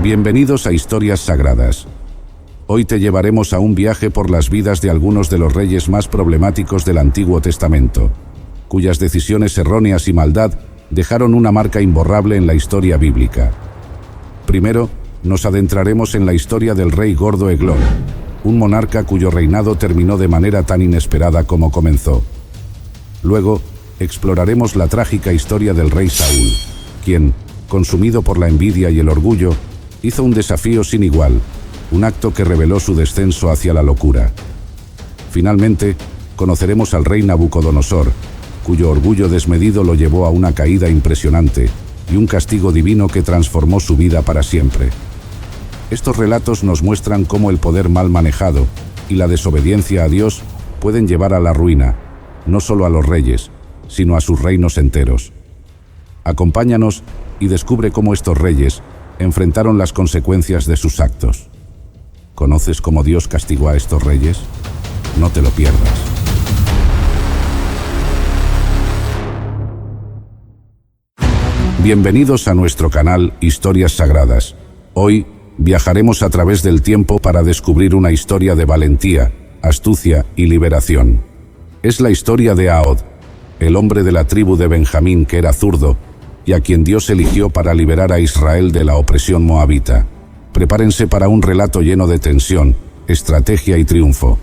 Bienvenidos a Historias Sagradas. Hoy te llevaremos a un viaje por las vidas de algunos de los reyes más problemáticos del Antiguo Testamento, cuyas decisiones erróneas y maldad dejaron una marca imborrable en la historia bíblica. Primero, nos adentraremos en la historia del rey gordo Eglón, un monarca cuyo reinado terminó de manera tan inesperada como comenzó. Luego, exploraremos la trágica historia del rey Saúl, quien, consumido por la envidia y el orgullo, hizo un desafío sin igual, un acto que reveló su descenso hacia la locura. Finalmente, conoceremos al rey Nabucodonosor, cuyo orgullo desmedido lo llevó a una caída impresionante y un castigo divino que transformó su vida para siempre. Estos relatos nos muestran cómo el poder mal manejado y la desobediencia a Dios pueden llevar a la ruina, no solo a los reyes, sino a sus reinos enteros. Acompáñanos y descubre cómo estos reyes enfrentaron las consecuencias de sus actos. ¿Conoces cómo Dios castigó a estos reyes? No te lo pierdas. Bienvenidos a nuestro canal Historias Sagradas. Hoy viajaremos a través del tiempo para descubrir una historia de valentía, astucia y liberación. Es la historia de Ahod, el hombre de la tribu de Benjamín que era zurdo y a quien Dios eligió para liberar a Israel de la opresión moabita. Prepárense para un relato lleno de tensión, estrategia y triunfo.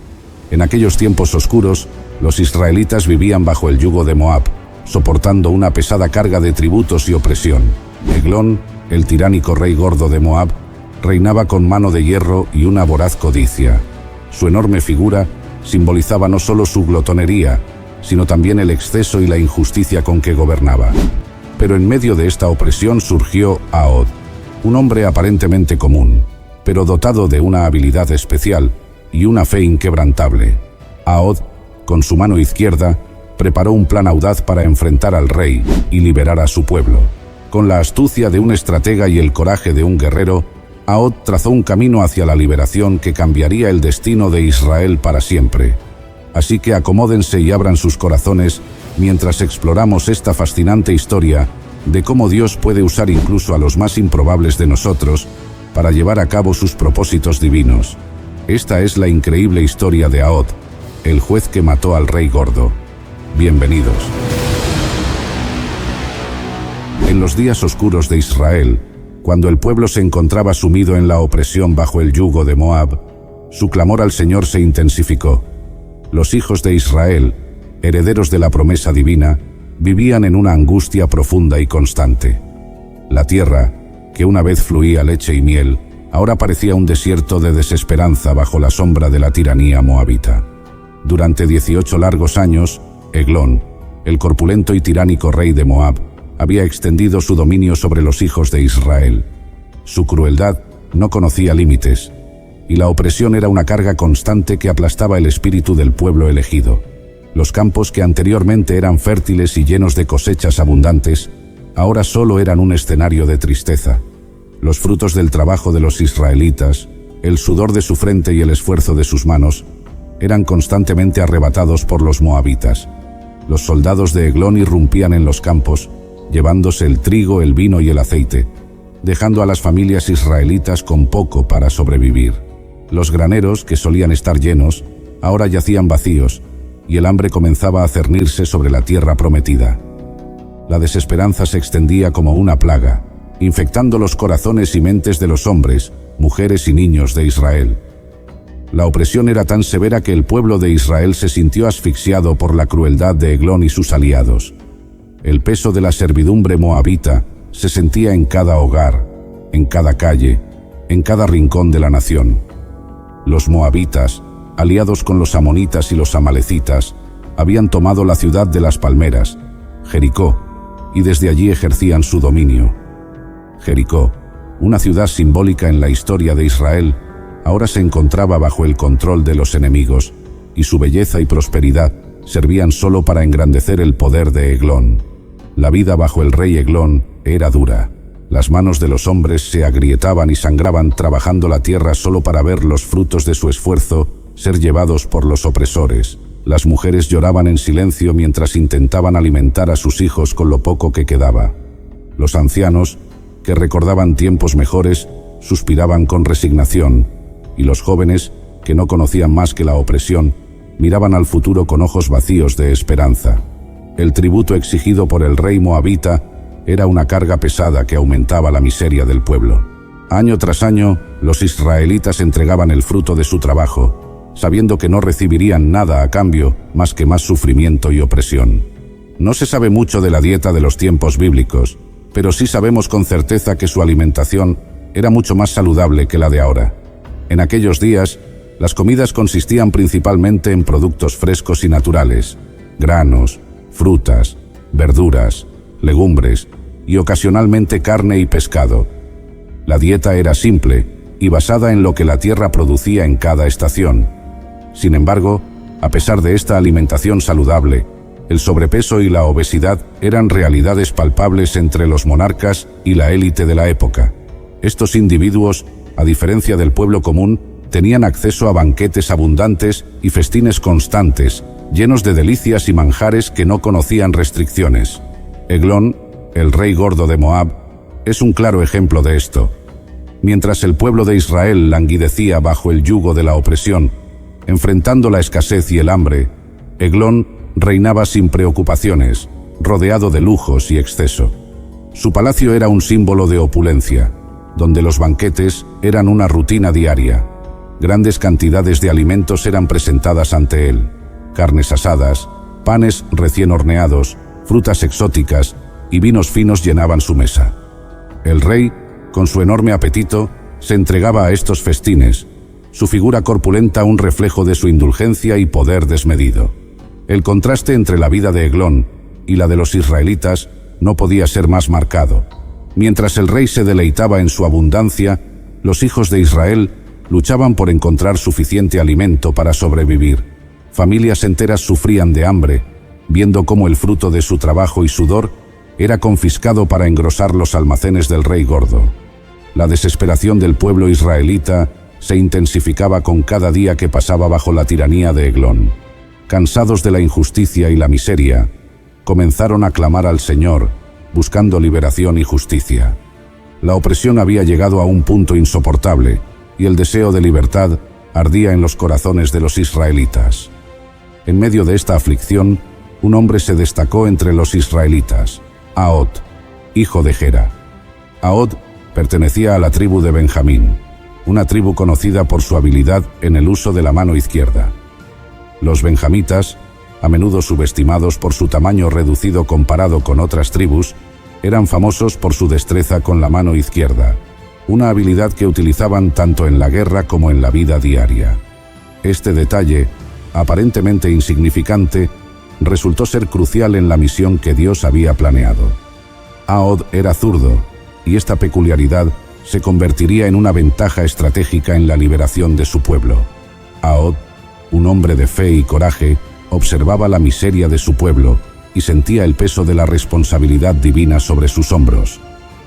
En aquellos tiempos oscuros, los israelitas vivían bajo el yugo de Moab, soportando una pesada carga de tributos y opresión. Eglón, el tiránico rey gordo de Moab, reinaba con mano de hierro y una voraz codicia. Su enorme figura simbolizaba no solo su glotonería, sino también el exceso y la injusticia con que gobernaba. Pero en medio de esta opresión surgió Ahod, un hombre aparentemente común, pero dotado de una habilidad especial y una fe inquebrantable. Ahod, con su mano izquierda, preparó un plan audaz para enfrentar al rey y liberar a su pueblo. Con la astucia de un estratega y el coraje de un guerrero, Ahod trazó un camino hacia la liberación que cambiaría el destino de Israel para siempre. Así que acomódense y abran sus corazones mientras exploramos esta fascinante historia de cómo Dios puede usar incluso a los más improbables de nosotros para llevar a cabo sus propósitos divinos. Esta es la increíble historia de Ahod, el juez que mató al rey gordo. Bienvenidos. En los días oscuros de Israel, cuando el pueblo se encontraba sumido en la opresión bajo el yugo de Moab, su clamor al Señor se intensificó. Los hijos de Israel, herederos de la promesa divina, vivían en una angustia profunda y constante. La tierra, que una vez fluía leche y miel, ahora parecía un desierto de desesperanza bajo la sombra de la tiranía moabita. Durante 18 largos años, Eglón, el corpulento y tiránico rey de Moab, había extendido su dominio sobre los hijos de Israel. Su crueldad no conocía límites, y la opresión era una carga constante que aplastaba el espíritu del pueblo elegido. Los campos que anteriormente eran fértiles y llenos de cosechas abundantes, ahora solo eran un escenario de tristeza. Los frutos del trabajo de los israelitas, el sudor de su frente y el esfuerzo de sus manos, eran constantemente arrebatados por los moabitas. Los soldados de Eglón irrumpían en los campos, llevándose el trigo, el vino y el aceite, dejando a las familias israelitas con poco para sobrevivir. Los graneros, que solían estar llenos, ahora yacían vacíos, y el hambre comenzaba a cernirse sobre la tierra prometida. La desesperanza se extendía como una plaga, infectando los corazones y mentes de los hombres, mujeres y niños de Israel. La opresión era tan severa que el pueblo de Israel se sintió asfixiado por la crueldad de Eglón y sus aliados. El peso de la servidumbre moabita se sentía en cada hogar, en cada calle, en cada rincón de la nación. Los moabitas, aliados con los amonitas y los amalecitas, habían tomado la ciudad de las palmeras, Jericó, y desde allí ejercían su dominio. Jericó, una ciudad simbólica en la historia de Israel, ahora se encontraba bajo el control de los enemigos, y su belleza y prosperidad servían solo para engrandecer el poder de Eglón. La vida bajo el rey Eglón era dura. Las manos de los hombres se agrietaban y sangraban trabajando la tierra solo para ver los frutos de su esfuerzo ser llevados por los opresores. Las mujeres lloraban en silencio mientras intentaban alimentar a sus hijos con lo poco que quedaba. Los ancianos, que recordaban tiempos mejores, suspiraban con resignación, y los jóvenes, que no conocían más que la opresión, miraban al futuro con ojos vacíos de esperanza. El tributo exigido por el rey moabita era una carga pesada que aumentaba la miseria del pueblo. Año tras año, los israelitas entregaban el fruto de su trabajo, sabiendo que no recibirían nada a cambio más que más sufrimiento y opresión. No se sabe mucho de la dieta de los tiempos bíblicos, pero sí sabemos con certeza que su alimentación era mucho más saludable que la de ahora. En aquellos días, las comidas consistían principalmente en productos frescos y naturales, granos, frutas, verduras, legumbres y ocasionalmente carne y pescado. La dieta era simple y basada en lo que la tierra producía en cada estación. Sin embargo, a pesar de esta alimentación saludable, el sobrepeso y la obesidad eran realidades palpables entre los monarcas y la élite de la época. Estos individuos, a diferencia del pueblo común, tenían acceso a banquetes abundantes y festines constantes, llenos de delicias y manjares que no conocían restricciones. Eglón, el rey gordo de Moab, es un claro ejemplo de esto. Mientras el pueblo de Israel languidecía bajo el yugo de la opresión, enfrentando la escasez y el hambre, Eglón reinaba sin preocupaciones, rodeado de lujos y exceso. Su palacio era un símbolo de opulencia, donde los banquetes eran una rutina diaria. Grandes cantidades de alimentos eran presentadas ante él: carnes asadas, panes recién horneados, frutas exóticas y vinos finos llenaban su mesa. El rey, con su enorme apetito, se entregaba a estos festines, su figura corpulenta un reflejo de su indulgencia y poder desmedido. El contraste entre la vida de Eglón y la de los israelitas no podía ser más marcado. Mientras el rey se deleitaba en su abundancia, los hijos de Israel luchaban por encontrar suficiente alimento para sobrevivir. Familias enteras sufrían de hambre, viendo cómo el fruto de su trabajo y sudor era confiscado para engrosar los almacenes del rey gordo. La desesperación del pueblo israelita se intensificaba con cada día que pasaba bajo la tiranía de Eglón. Cansados de la injusticia y la miseria, comenzaron a clamar al Señor, buscando liberación y justicia. La opresión había llegado a un punto insoportable, y el deseo de libertad ardía en los corazones de los israelitas. En medio de esta aflicción, un hombre se destacó entre los israelitas: Ahod, hijo de Gera. Ahod pertenecía a la tribu de Benjamín, una tribu conocida por su habilidad en el uso de la mano izquierda. Los benjamitas, a menudo subestimados por su tamaño reducido comparado con otras tribus, eran famosos por su destreza con la mano izquierda, una habilidad que utilizaban tanto en la guerra como en la vida diaria. Este detalle, aparentemente insignificante, resultó ser crucial en la misión que Dios había planeado. Ahod era zurdo, y esta peculiaridad se convertiría en una ventaja estratégica en la liberación de su pueblo. Ahod, un hombre de fe y coraje, observaba la miseria de su pueblo y sentía el peso de la responsabilidad divina sobre sus hombros.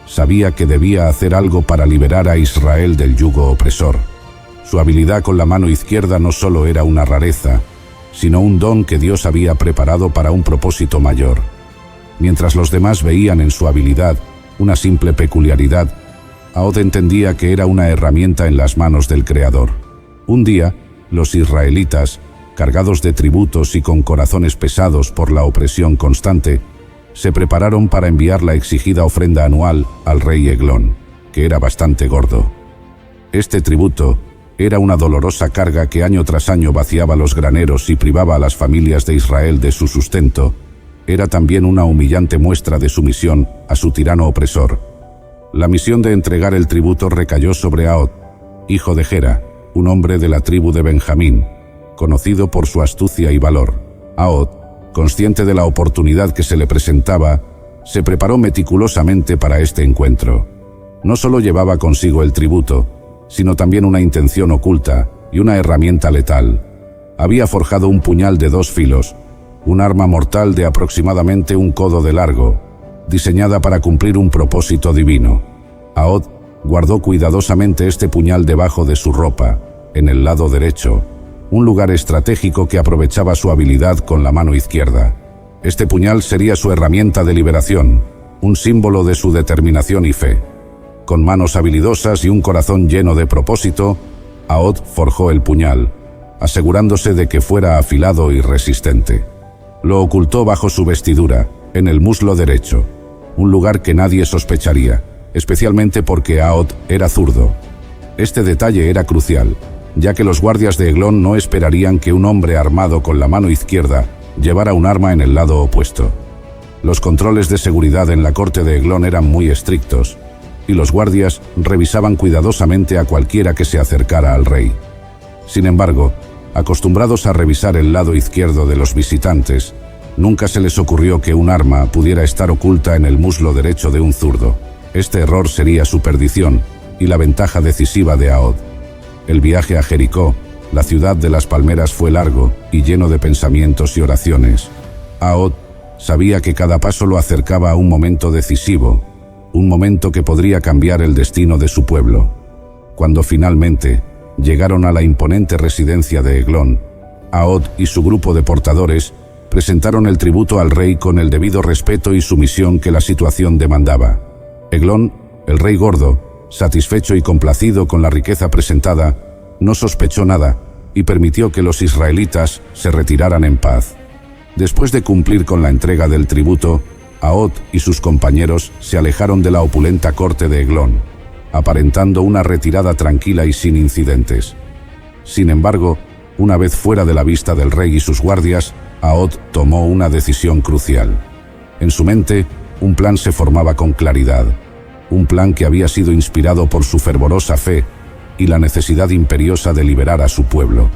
Sabía que debía hacer algo para liberar a Israel del yugo opresor. Su habilidad con la mano izquierda no solo era una rareza, sino un don que Dios había preparado para un propósito mayor. Mientras los demás veían en su habilidad una simple peculiaridad, Ahod entendía que era una herramienta en las manos del Creador. Un día, los israelitas, cargados de tributos y con corazones pesados por la opresión constante, se prepararon para enviar la exigida ofrenda anual al rey Eglón, que era bastante gordo. Este tributo era una dolorosa carga que año tras año vaciaba los graneros y privaba a las familias de Israel de su sustento. Era también una humillante muestra de sumisión a su tirano opresor. La misión de entregar el tributo recayó sobre Ahod, hijo de Gera, un hombre de la tribu de Benjamín, conocido por su astucia y valor. Ahod, consciente de la oportunidad que se le presentaba, se preparó meticulosamente para este encuentro. No solo llevaba consigo el tributo, sino también una intención oculta y una herramienta letal. Había forjado un puñal de 2 filos, un arma mortal de aproximadamente 1 codo de largo, diseñada para cumplir un propósito divino. Ahod guardó cuidadosamente este puñal debajo de su ropa, en el lado derecho, un lugar estratégico que aprovechaba su habilidad con la mano izquierda. Este puñal sería su herramienta de liberación, un símbolo de su determinación y fe. Con manos habilidosas y un corazón lleno de propósito, Aod forjó el puñal, asegurándose de que fuera afilado y resistente. Lo ocultó bajo su vestidura, en el muslo derecho, un lugar que nadie sospecharía, especialmente porque Aod era zurdo. Este detalle era crucial, ya que los guardias de Eglon no esperarían que un hombre armado con la mano izquierda llevara un arma en el lado opuesto. Los controles de seguridad en la corte de Eglon eran muy estrictos, y los guardias revisaban cuidadosamente a cualquiera que se acercara al rey. Sin embargo, acostumbrados a revisar el lado izquierdo de los visitantes, nunca se les ocurrió que un arma pudiera estar oculta en el muslo derecho de un zurdo. Este error sería su perdición y la ventaja decisiva de Aod. El viaje a Jericó, la ciudad de las palmeras, fue largo y lleno de pensamientos y oraciones. Aod sabía que cada paso lo acercaba a un momento decisivo, un momento que podría cambiar el destino de su pueblo. Cuando finalmente llegaron a la imponente residencia de Eglon, Aod y su grupo de portadores presentaron el tributo al rey con el debido respeto y sumisión que la situación demandaba. Eglon, el rey gordo, satisfecho y complacido con la riqueza presentada, no sospechó nada y permitió que los israelitas se retiraran en paz. Después de cumplir con la entrega del tributo, Aod y sus compañeros se alejaron de la opulenta corte de Eglon, aparentando una retirada tranquila y sin incidentes. Sin embargo, una vez fuera de la vista del rey y sus guardias, Aod tomó una decisión crucial. En su mente, un plan se formaba con claridad, un plan que había sido inspirado por su fervorosa fe y la necesidad imperiosa de liberar a su pueblo.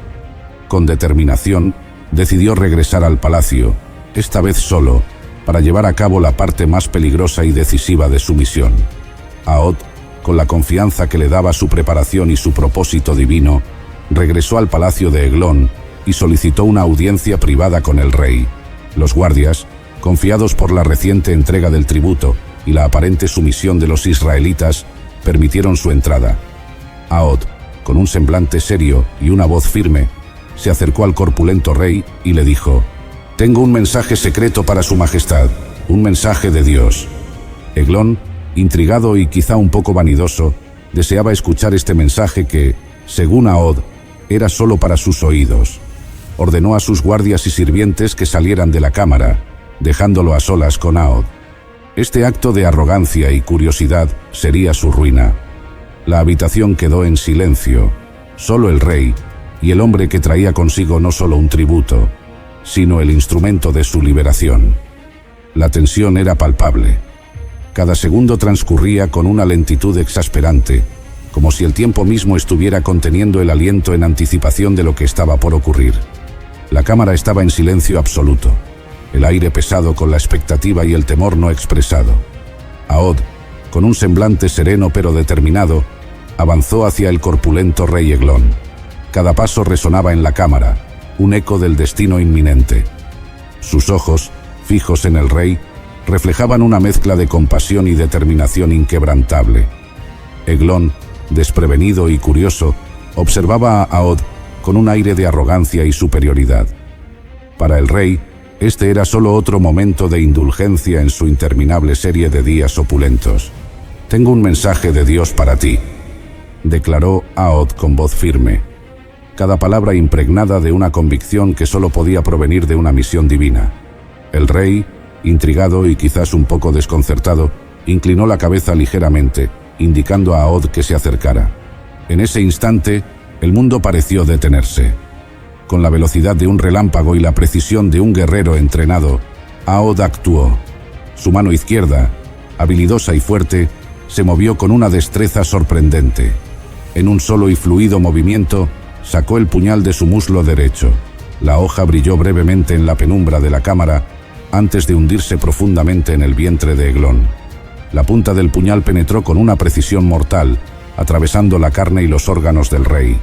Con determinación, decidió regresar al palacio, esta vez solo, para llevar a cabo la parte más peligrosa y decisiva de su misión. Aod, con la confianza que le daba su preparación y su propósito divino, regresó al palacio de Eglon y solicitó una audiencia privada con el rey. Los guardias, confiados por la reciente entrega del tributo y la aparente sumisión de los israelitas, permitieron su entrada. Aod, con un semblante serio y una voz firme, se acercó al corpulento rey y le dijo: «Tengo un mensaje secreto para su majestad, un mensaje de Dios». Eglon, intrigado y quizá un poco vanidoso, deseaba escuchar este mensaje que, según Aod, era solo para sus oídos. Ordenó a sus guardias y sirvientes que salieran de la cámara, dejándolo a solas con Aod. Este acto de arrogancia y curiosidad sería su ruina. La habitación quedó en silencio, solo el rey y el hombre que traía consigo no solo un tributo, sino el instrumento de su liberación. La tensión era palpable. Cada segundo transcurría con una lentitud exasperante, como si el tiempo mismo estuviera conteniendo el aliento en anticipación de lo que estaba por ocurrir. La cámara estaba en silencio absoluto, el aire pesado con la expectativa y el temor no expresado. Aod, con un semblante sereno pero determinado, avanzó hacia el corpulento rey Eglon. Cada paso resonaba en la cámara, un eco del destino inminente. Sus ojos, fijos en el rey, reflejaban una mezcla de compasión y determinación inquebrantable. Eglon, desprevenido y curioso, observaba a Aod con un aire de arrogancia y superioridad. Para el rey, este era solo otro momento de indulgencia en su interminable serie de días opulentos. «Tengo un mensaje de Dios para ti», declaró Aod con voz firme, cada palabra impregnada de una convicción que solo podía provenir de una misión divina. El rey, intrigado y quizás un poco desconcertado, inclinó la cabeza ligeramente, indicando a Aod que se acercara. En ese instante, el mundo pareció detenerse. Con la velocidad de un relámpago y la precisión de un guerrero entrenado, Aod actuó. Su mano izquierda, habilidosa y fuerte, se movió con una destreza sorprendente. En un solo y fluido movimiento, sacó el puñal de su muslo derecho. La hoja brilló brevemente en la penumbra de la cámara antes de hundirse profundamente en el vientre de Eglon. La punta del puñal penetró con una precisión mortal, atravesando la carne y los órganos del rey.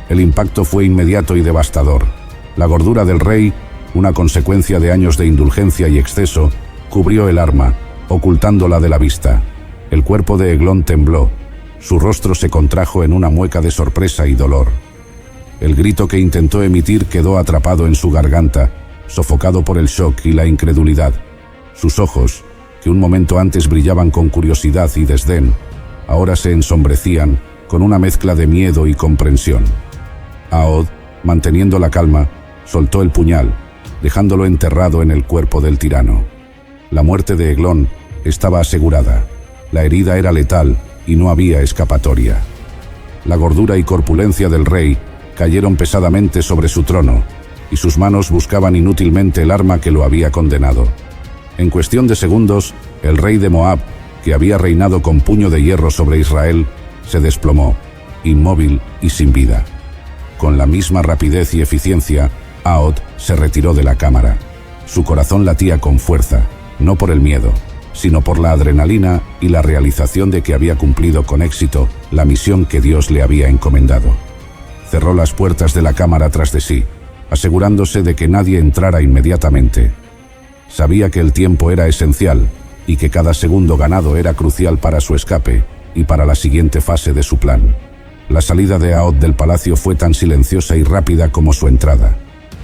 El impacto fue inmediato y devastador. La gordura del rey, una consecuencia de años de indulgencia y exceso, cubrió el arma, ocultándola de la vista. El cuerpo de Eglon tembló. Su rostro se contrajo en una mueca de sorpresa y dolor. El grito que intentó emitir quedó atrapado en su garganta, sofocado por el shock y la incredulidad. Sus ojos, que un momento antes brillaban con curiosidad y desdén, ahora se ensombrecían con una mezcla de miedo y comprensión. Ahod, manteniendo la calma, soltó el puñal, dejándolo enterrado en el cuerpo del tirano. La muerte de Eglón estaba asegurada. La herida era letal y no había escapatoria. La gordura y corpulencia del rey cayeron pesadamente sobre su trono, y sus manos buscaban inútilmente el arma que lo había condenado. En cuestión de segundos, el rey de Moab, que había reinado con puño de hierro sobre Israel, se desplomó, inmóvil y sin vida. Con la misma rapidez y eficiencia, Ahod se retiró de la cámara. Su corazón latía con fuerza, no por el miedo, sino por la adrenalina y la realización de que había cumplido con éxito la misión que Dios le había encomendado. Cerró las puertas de la cámara tras de sí, asegurándose de que nadie entrara inmediatamente. Sabía que el tiempo era esencial y que cada segundo ganado era crucial para su escape y para la siguiente fase de su plan. La salida de Ahod del palacio fue tan silenciosa y rápida como su entrada.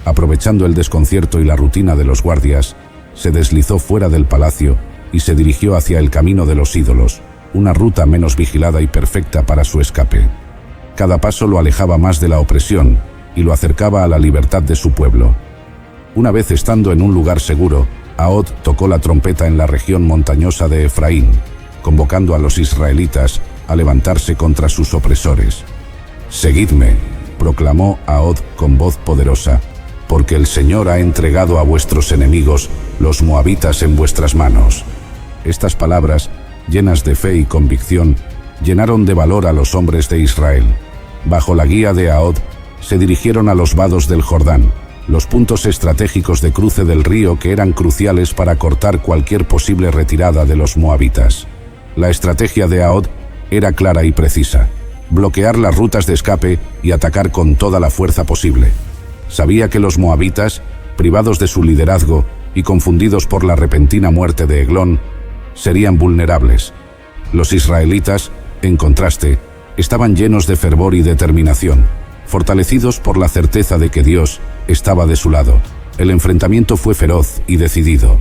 Aprovechando el desconcierto y la rutina de los guardias, se deslizó fuera del palacio y se dirigió hacia el camino de los ídolos, una ruta menos vigilada y perfecta para su escape. Cada paso lo alejaba más de la opresión y lo acercaba a la libertad de su pueblo. Una vez estando en un lugar seguro, Ahod tocó la trompeta en la región montañosa de Efraín, convocando a los israelitas a levantarse contra sus opresores. «Seguidme», proclamó Ahod con voz poderosa, «porque el Señor ha entregado a vuestros enemigos, los moabitas, en vuestras manos». Estas palabras, llenas de fe y convicción, llenaron de valor a los hombres de Israel. Bajo la guía de Ahod, se dirigieron a los vados del Jordán, los puntos estratégicos de cruce del río que eran cruciales para cortar cualquier posible retirada de los moabitas. La estrategia de Ahod era clara y precisa: bloquear las rutas de escape y atacar con toda la fuerza posible. Sabía que los moabitas, privados de su liderazgo y confundidos por la repentina muerte de Eglón, serían vulnerables. Los israelitas, en contraste, estaban llenos de fervor y determinación, fortalecidos por la certeza de que Dios estaba de su lado. El enfrentamiento fue feroz y decidido.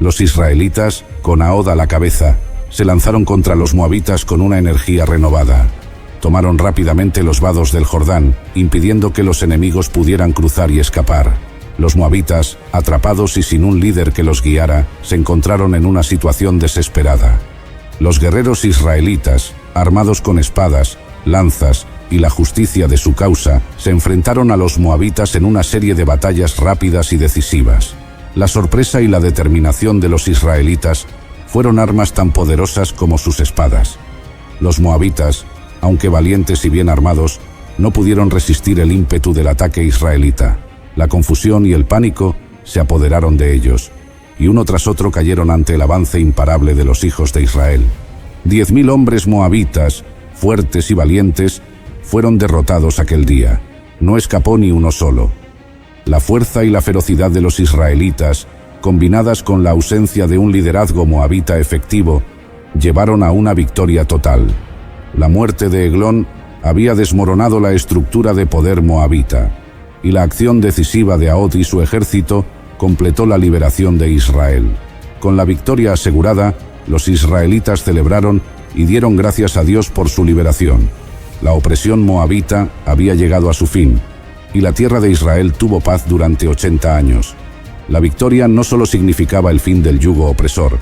Los israelitas, con Ahod a la cabeza, se lanzaron contra los moabitas con una energía renovada. Tomaron rápidamente los vados del Jordán, impidiendo que los enemigos pudieran cruzar y escapar. Los moabitas, atrapados y sin un líder que los guiara, se encontraron en una situación desesperada. Los guerreros israelitas, armados con espadas, lanzas y la justicia de su causa, se enfrentaron a los moabitas en una serie de batallas rápidas y decisivas. La sorpresa y la determinación de los israelitas fueron armas tan poderosas como sus espadas. Los moabitas, aunque valientes y bien armados, no pudieron resistir el ímpetu del ataque israelita. La confusión y el pánico se apoderaron de ellos, y uno tras otro cayeron ante el avance imparable de los hijos de Israel. 10.000 hombres moabitas, fuertes y valientes, fueron derrotados aquel día. No escapó ni uno solo. La fuerza y la ferocidad de los israelitas, combinadas con la ausencia de un liderazgo moabita efectivo, llevaron a una victoria total. La muerte de Eglón había desmoronado la estructura de poder moabita, y la acción decisiva de Ahod y su ejército completó la liberación de Israel. Con la victoria asegurada, los israelitas celebraron y dieron gracias a Dios por su liberación. La opresión moabita había llegado a su fin, y la tierra de Israel tuvo paz durante 80 años. La victoria no solo significaba el fin del yugo opresor,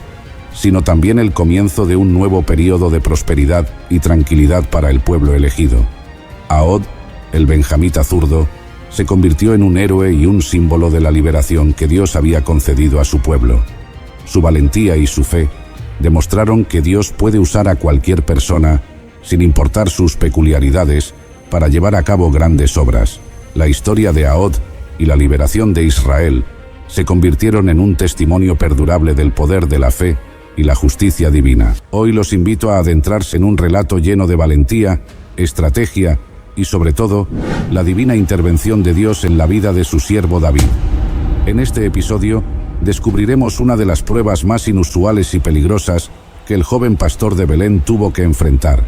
sino también el comienzo de un nuevo período de prosperidad y tranquilidad para el pueblo elegido. Ahod, el benjamita zurdo, se convirtió en un héroe y un símbolo de la liberación que Dios había concedido a su pueblo. Su valentía y su fe demostraron que Dios puede usar a cualquier persona, sin importar sus peculiaridades, para llevar a cabo grandes obras. La historia de Ahod y la liberación de Israel se convirtieron en un testimonio perdurable del poder de la fe y la justicia divina. Hoy los invito a adentrarse en un relato lleno de valentía, estrategia y, sobre todo, la divina intervención de Dios en la vida de su siervo David. En este episodio, descubriremos una de las pruebas más inusuales y peligrosas que el joven pastor de Belén tuvo que enfrentar.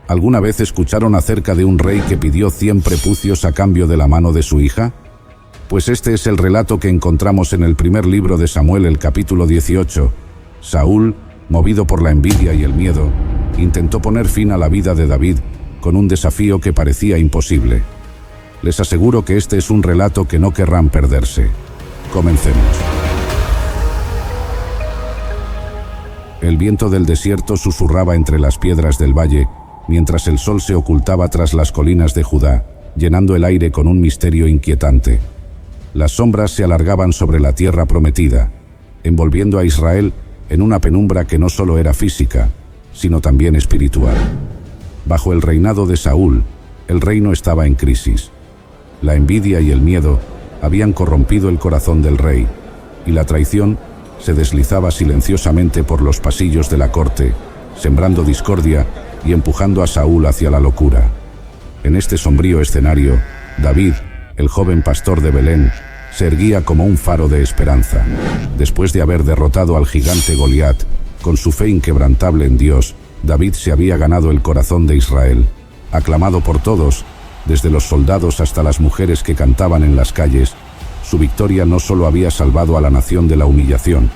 ¿Alguna vez escucharon acerca de un rey que pidió 100 prepucios a cambio de la mano de su hija? Pues este es el relato que encontramos en el primer libro de Samuel, el capítulo 18. Saúl, movido por la envidia y el miedo, intentó poner fin a la vida de David con un desafío que parecía imposible. Les aseguro que este es un relato que no querrán perderse. Comencemos. El viento del desierto susurraba entre las piedras del valle, mientras el sol se ocultaba tras las colinas de Judá, llenando el aire con un misterio inquietante. Las sombras se alargaban sobre la tierra prometida, envolviendo a Israel en una penumbra que no solo era física, sino también espiritual. Bajo el reinado de Saúl, el reino estaba en crisis. La envidia y el miedo habían corrompido el corazón del rey, y la traición se deslizaba silenciosamente por los pasillos de la corte, sembrando discordia y empujando a Saúl hacia la locura. En este sombrío escenario, David, el joven pastor de Belén, se erguía como un faro de esperanza. Después de haber derrotado al gigante Goliat, con su fe inquebrantable en Dios, David se había ganado el corazón de Israel. Aclamado por todos, desde los soldados hasta las mujeres que cantaban en las calles, su victoria no solo había salvado a la nación de la humillación,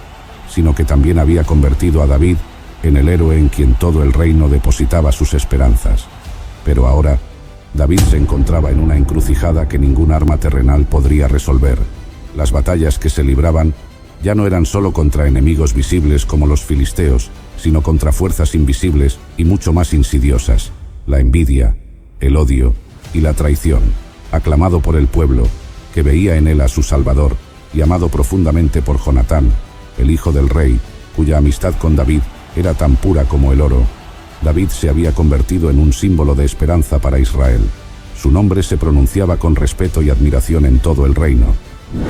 sino que también había convertido a David en el héroe en quien todo el reino depositaba sus esperanzas. Pero ahora, David se encontraba en una encrucijada que ningún arma terrenal podría resolver. Las batallas que se libraban ya no eran solo contra enemigos visibles como los filisteos, sino contra fuerzas invisibles y mucho más insidiosas: la envidia, el odio y la traición. Aclamado por el pueblo, que veía en él a su Salvador, y amado profundamente por Jonatán, el hijo del rey, cuya amistad con David era tan pura como el oro, David se había convertido en un símbolo de esperanza para Israel. Su nombre se pronunciaba con respeto y admiración en todo el reino,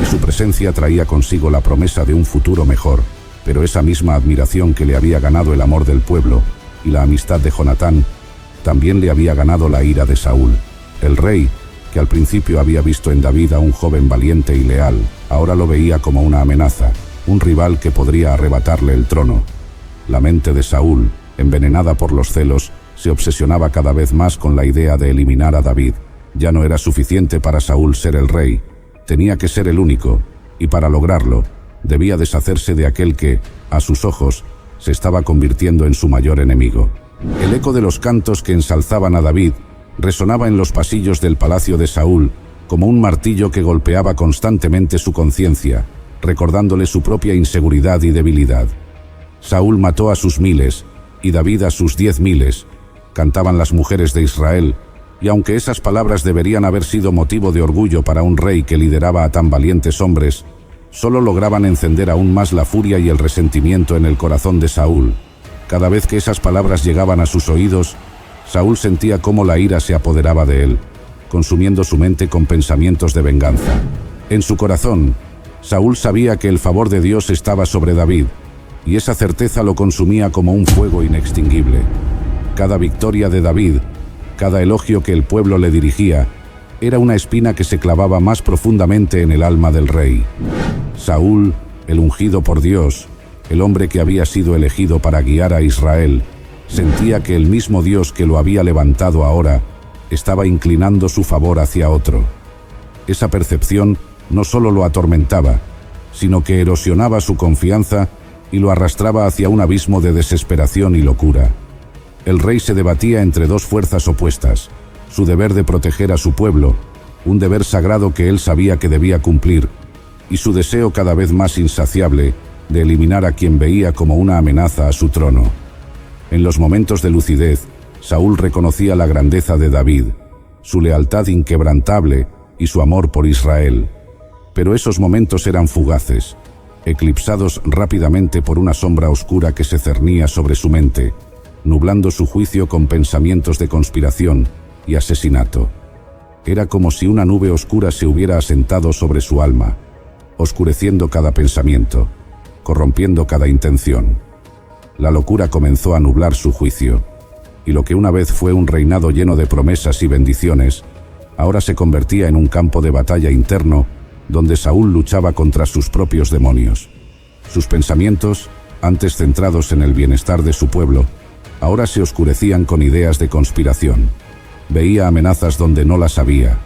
y su presencia traía consigo la promesa de un futuro mejor. Pero esa misma admiración que le había ganado el amor del pueblo y la amistad de Jonatán, también le había ganado la ira de Saúl. El rey, que al principio había visto en David a un joven valiente y leal, ahora lo veía como una amenaza, un rival que podría arrebatarle el trono. La mente de Saúl, envenenada por los celos, se obsesionaba cada vez más con la idea de eliminar a David. Ya no era suficiente para Saúl ser el rey, tenía que ser el único, y para lograrlo, debía deshacerse de aquel que, a sus ojos, se estaba convirtiendo en su mayor enemigo. El eco de los cantos que ensalzaban a David resonaba en los pasillos del palacio de Saúl como un martillo que golpeaba constantemente su conciencia, recordándole su propia inseguridad y debilidad. Saúl mató a sus miles y David a sus 10.000, cantaban las mujeres de Israel, y aunque esas palabras deberían haber sido motivo de orgullo para un rey que lideraba a tan valientes hombres, solo lograban encender aún más la furia y el resentimiento en el corazón de Saúl. Cada vez que esas palabras llegaban a sus oídos, Saúl sentía cómo la ira se apoderaba de él, consumiendo su mente con pensamientos de venganza. En su corazón, Saúl sabía que el favor de Dios estaba sobre David, y esa certeza lo consumía como un fuego inextinguible. Cada victoria de David, cada elogio que el pueblo le dirigía, era una espina que se clavaba más profundamente en el alma del rey. Saúl, el ungido por Dios, el hombre que había sido elegido para guiar a Israel, sentía que el mismo Dios que lo había levantado ahora estaba inclinando su favor hacia otro. Esa percepción no solo lo atormentaba, sino que erosionaba su confianza y lo arrastraba hacia un abismo de desesperación y locura. El rey se debatía entre dos fuerzas opuestas: su deber de proteger a su pueblo, un deber sagrado que él sabía que debía cumplir, y su deseo cada vez más insaciable de eliminar a quien veía como una amenaza a su trono. En los momentos de lucidez, Saúl reconocía la grandeza de David, su lealtad inquebrantable y su amor por Israel. Pero esos momentos eran fugaces, eclipsados rápidamente por una sombra oscura que se cernía sobre su mente, nublando su juicio con pensamientos de conspiración y asesinato. Era como si una nube oscura se hubiera asentado sobre su alma, oscureciendo cada pensamiento, corrompiendo cada intención. La locura comenzó a nublar su juicio, y lo que una vez fue un reinado lleno de promesas y bendiciones, ahora se convertía en un campo de batalla interno donde Saúl luchaba contra sus propios demonios. Sus pensamientos, antes centrados en el bienestar de su pueblo, ahora se oscurecían con ideas de conspiración. Veía amenazas donde no las había,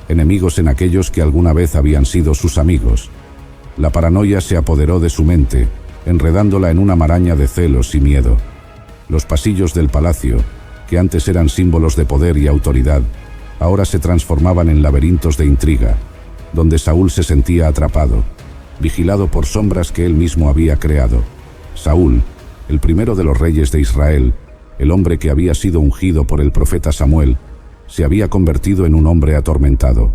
enemigos en aquellos que alguna vez habían sido sus amigos. La paranoia se apoderó de su mente, enredándola en una maraña de celos y miedo. Los pasillos del palacio, que antes eran símbolos de poder y autoridad, ahora se transformaban en laberintos de intriga, donde Saúl se sentía atrapado, vigilado por sombras que él mismo había creado. Saúl, el primero de los reyes de Israel, el hombre que había sido ungido por el profeta Samuel, se había convertido en un hombre atormentado.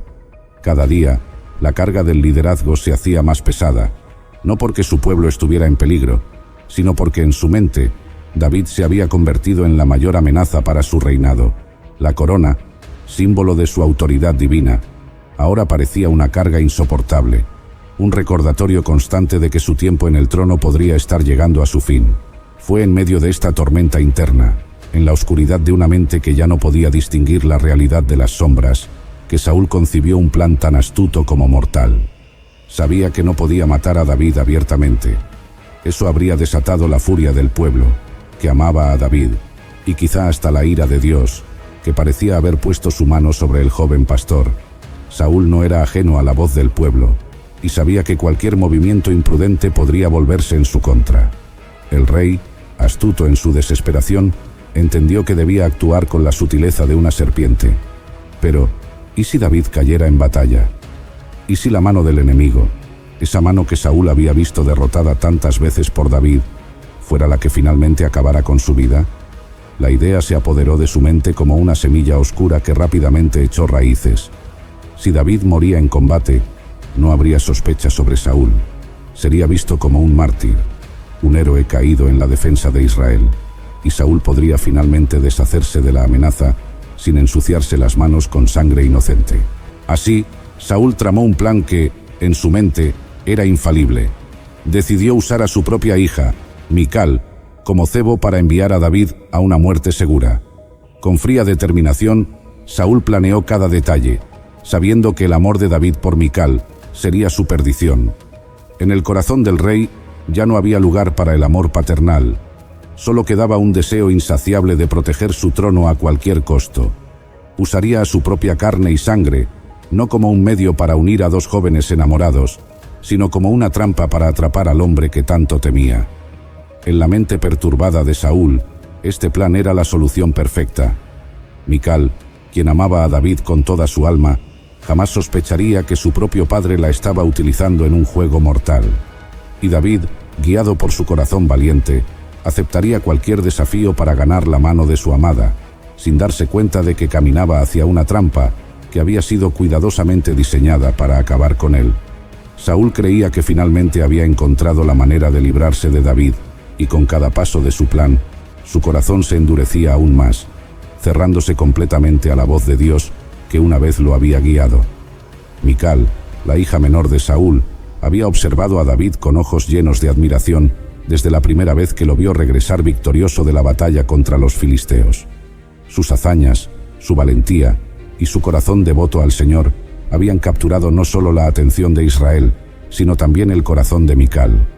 Cada día, la carga del liderazgo se hacía más pesada, no porque su pueblo estuviera en peligro, sino porque en su mente, David se había convertido en la mayor amenaza para su reinado. La corona, símbolo de su autoridad divina, ahora parecía una carga insoportable, un recordatorio constante de que su tiempo en el trono podría estar llegando a su fin. Fue en medio de esta tormenta interna, en la oscuridad de una mente que ya no podía distinguir la realidad de las sombras, que Saúl concibió un plan tan astuto como mortal. Sabía que no podía matar a David abiertamente. Eso habría desatado la furia del pueblo, que amaba a David, y quizá hasta la ira de Dios, que parecía haber puesto su mano sobre el joven pastor. Saúl no era ajeno a la voz del pueblo, y sabía que cualquier movimiento imprudente podría volverse en su contra. El rey, astuto en su desesperación, entendió que debía actuar con la sutileza de una serpiente. Pero, ¿y si David cayera en batalla? ¿Y si la mano del enemigo, esa mano que Saúl había visto derrotada tantas veces por David, fuera la que finalmente acabara con su vida? La idea se apoderó de su mente como una semilla oscura que rápidamente echó raíces. Si David moría en combate, no habría sospecha sobre Saúl. Sería visto como un mártir, un héroe caído en la defensa de Israel, y Saúl podría finalmente deshacerse de la amenaza sin ensuciarse las manos con sangre inocente. Así, Saúl tramó un plan que, en su mente, era infalible. Decidió usar a su propia hija, Mical, como cebo para enviar a David a una muerte segura. Con fría determinación, Saúl planeó cada detalle, sabiendo que el amor de David por Mical sería su perdición. En el corazón del rey ya no había lugar para el amor paternal. Solo quedaba un deseo insaciable de proteger su trono a cualquier costo. Usaría a su propia carne y sangre, no como un medio para unir a dos jóvenes enamorados, sino como una trampa para atrapar al hombre que tanto temía. En la mente perturbada de Saúl, este plan era la solución perfecta. Mical, quien amaba a David con toda su alma, jamás sospecharía que su propio padre la estaba utilizando en un juego mortal. Y David, guiado por su corazón valiente, aceptaría cualquier desafío para ganar la mano de su amada, sin darse cuenta de que caminaba hacia una trampa que había sido cuidadosamente diseñada para acabar con él. Saúl creía que finalmente había encontrado la manera de librarse de David, y con cada paso de su plan, su corazón se endurecía aún más, cerrándose completamente a la voz de Dios que una vez lo había guiado. Mical, la hija menor de Saúl, había observado a David con ojos llenos de admiración desde la primera vez que lo vio regresar victorioso de la batalla contra los filisteos. Sus hazañas, su valentía y su corazón devoto al Señor habían capturado no solo la atención de Israel, sino también el corazón de Mical.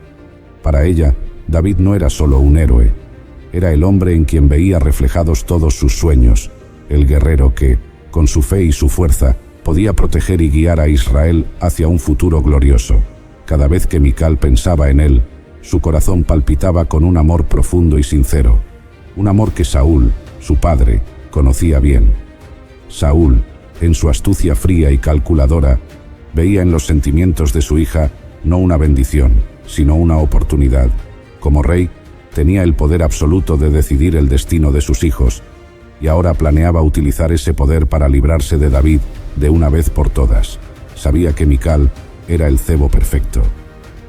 Para ella, David no era solo un héroe, era el hombre en quien veía reflejados todos sus sueños, el guerrero que, con su fe y su fuerza, podía proteger y guiar a Israel hacia un futuro glorioso. Cada vez que Mical pensaba en él, su corazón palpitaba con un amor profundo y sincero, un amor que Saúl, su padre, conocía bien. Saúl, en su astucia fría y calculadora, veía en los sentimientos de su hija no una bendición, sino una oportunidad. Como rey, tenía el poder absoluto de decidir el destino de sus hijos, y ahora planeaba utilizar ese poder para librarse de David de una vez por todas. Sabía que Mical era el cebo perfecto.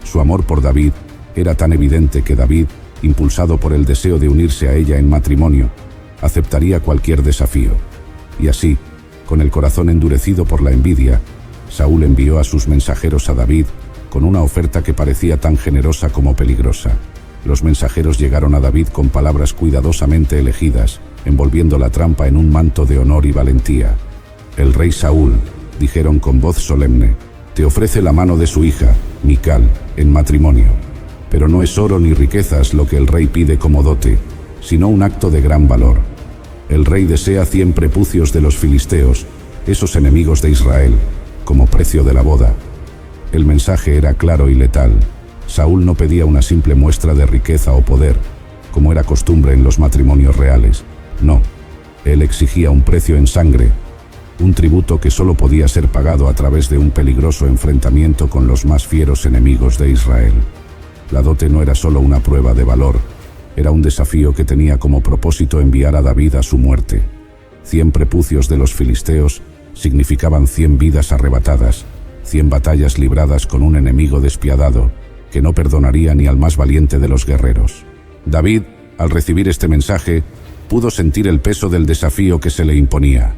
Su amor por David era tan evidente que David, impulsado por el deseo de unirse a ella en matrimonio, aceptaría cualquier desafío. Y así, con el corazón endurecido por la envidia, Saúl envió a sus mensajeros a David con una oferta que parecía tan generosa como peligrosa. Los mensajeros llegaron a David con palabras cuidadosamente elegidas, envolviendo la trampa en un manto de honor y valentía. El rey Saúl, dijeron con voz solemne, te ofrece la mano de su hija, Mical, en matrimonio. Pero no es oro ni riquezas lo que el rey pide como dote, sino un acto de gran valor. El rey desea 100 prepucios de los filisteos, esos enemigos de Israel, como precio de la boda. El mensaje era claro y letal. Saúl no pedía una simple muestra de riqueza o poder, como era costumbre en los matrimonios reales. No, él exigía un precio en sangre, un tributo que solo podía ser pagado a través de un peligroso enfrentamiento con los más fieros enemigos de Israel. La dote no era solo una prueba de valor, era un desafío que tenía como propósito enviar a David a su muerte. 100 prepucios de los filisteos significaban 100 vidas arrebatadas, 100 batallas libradas con un enemigo despiadado, que no perdonaría ni al más valiente de los guerreros. David, al recibir este mensaje, pudo sentir el peso del desafío que se le imponía.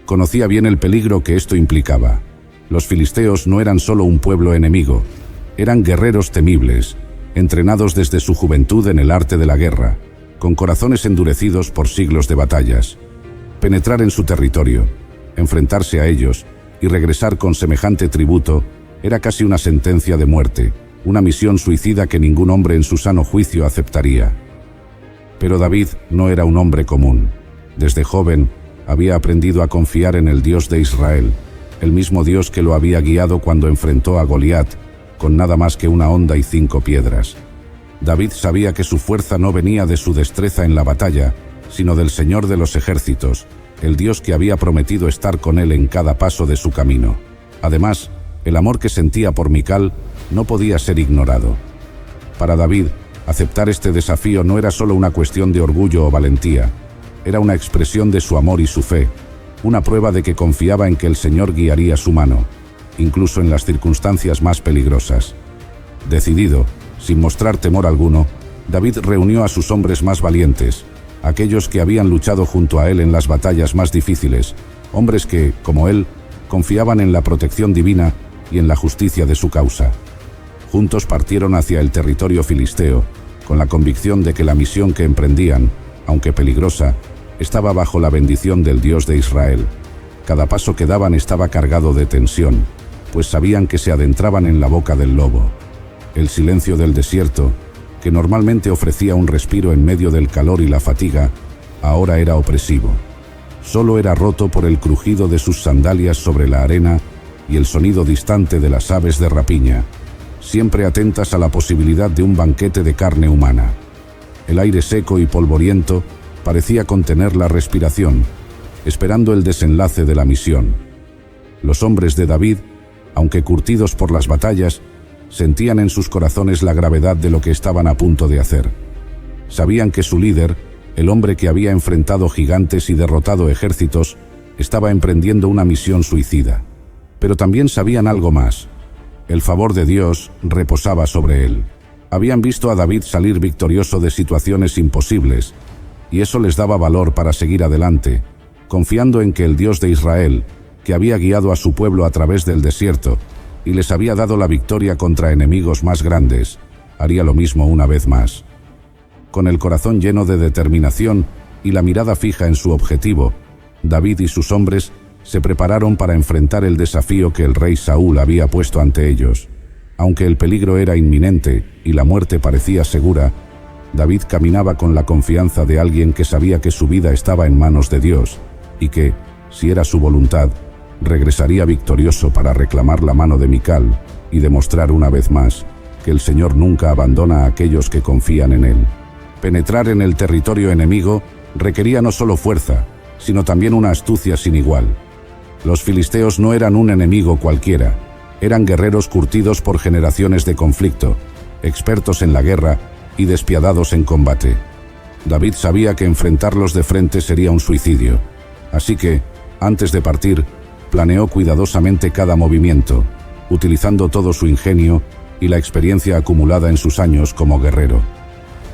Conocía bien el peligro que esto implicaba. Los filisteos no eran solo un pueblo enemigo, eran guerreros temibles, entrenados desde su juventud en el arte de la guerra, con corazones endurecidos por siglos de batallas. Penetrar en su territorio, enfrentarse a ellos y regresar con semejante tributo era casi una sentencia de muerte, una misión suicida que ningún hombre en su sano juicio aceptaría. Pero David no era un hombre común. Desde joven había aprendido a confiar en el Dios de Israel, el mismo Dios que lo había guiado cuando enfrentó a Goliat, con nada más que una honda y 5 piedras. David sabía que su fuerza no venía de su destreza en la batalla, sino del Señor de los ejércitos, el Dios que había prometido estar con él en cada paso de su camino. Además, el amor que sentía por Mical no podía ser ignorado. Para David, aceptar este desafío no era solo una cuestión de orgullo o valentía, era una expresión de su amor y su fe, una prueba de que confiaba en que el Señor guiaría su mano, incluso en las circunstancias más peligrosas. Decidido, sin mostrar temor alguno, David reunió a sus hombres más valientes, aquellos que habían luchado junto a él en las batallas más difíciles, hombres que, como él, confiaban en la protección divina y en la justicia de su causa. Juntos partieron hacia el territorio filisteo, con la convicción de que la misión que emprendían, aunque peligrosa, estaba bajo la bendición del Dios de Israel. Cada paso que daban estaba cargado de tensión, pues sabían que se adentraban en la boca del lobo. El silencio del desierto, que normalmente ofrecía un respiro en medio del calor y la fatiga, ahora era opresivo. Solo era roto por el crujido de sus sandalias sobre la arena y el sonido distante de las aves de rapiña, siempre atentas a la posibilidad de un banquete de carne humana. El aire seco y polvoriento parecía contener la respiración, esperando el desenlace de la misión. Los hombres de David, aunque curtidos por las batallas, sentían en sus corazones la gravedad de lo que estaban a punto de hacer. Sabían que su líder, el hombre que había enfrentado gigantes y derrotado ejércitos, estaba emprendiendo una misión suicida. Pero también sabían algo más. El favor de Dios reposaba sobre él. Habían visto a David salir victorioso de situaciones imposibles, y eso les daba valor para seguir adelante, confiando en que el Dios de Israel, que había guiado a su pueblo a través del desierto y les había dado la victoria contra enemigos más grandes, haría lo mismo una vez más. Con el corazón lleno de determinación y la mirada fija en su objetivo, David y sus hombres se prepararon para enfrentar el desafío que el rey Saúl había puesto ante ellos. Aunque el peligro era inminente y la muerte parecía segura, David caminaba con la confianza de alguien que sabía que su vida estaba en manos de Dios y que, si era su voluntad, regresaría victorioso para reclamar la mano de Mical y demostrar una vez más que el Señor nunca abandona a aquellos que confían en Él. Penetrar en el territorio enemigo requería no solo fuerza, sino también una astucia sin igual. Los filisteos no eran un enemigo cualquiera, eran guerreros curtidos por generaciones de conflicto, expertos en la guerra y despiadados en combate. David sabía que enfrentarlos de frente sería un suicidio, así que, antes de partir, planeó cuidadosamente cada movimiento, utilizando todo su ingenio y la experiencia acumulada en sus años como guerrero.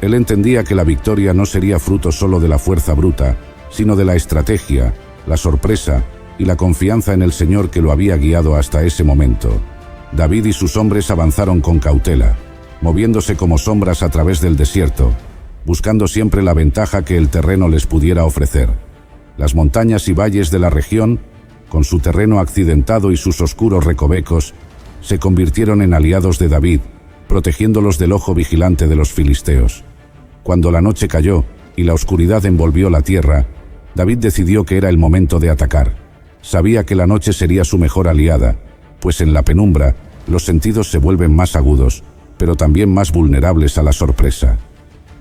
Él entendía que la victoria no sería fruto solo de la fuerza bruta, sino de la estrategia, la sorpresa y la confianza en el Señor que lo había guiado hasta ese momento. David y sus hombres avanzaron con cautela, moviéndose como sombras a través del desierto, buscando siempre la ventaja que el terreno les pudiera ofrecer. Las montañas y valles de la región, con su terreno accidentado y sus oscuros recovecos, se convirtieron en aliados de David, protegiéndolos del ojo vigilante de los filisteos. Cuando la noche cayó y la oscuridad envolvió la tierra, David decidió que era el momento de atacar. Sabía que la noche sería su mejor aliada, pues en la penumbra los sentidos se vuelven más agudos, pero también más vulnerables a la sorpresa.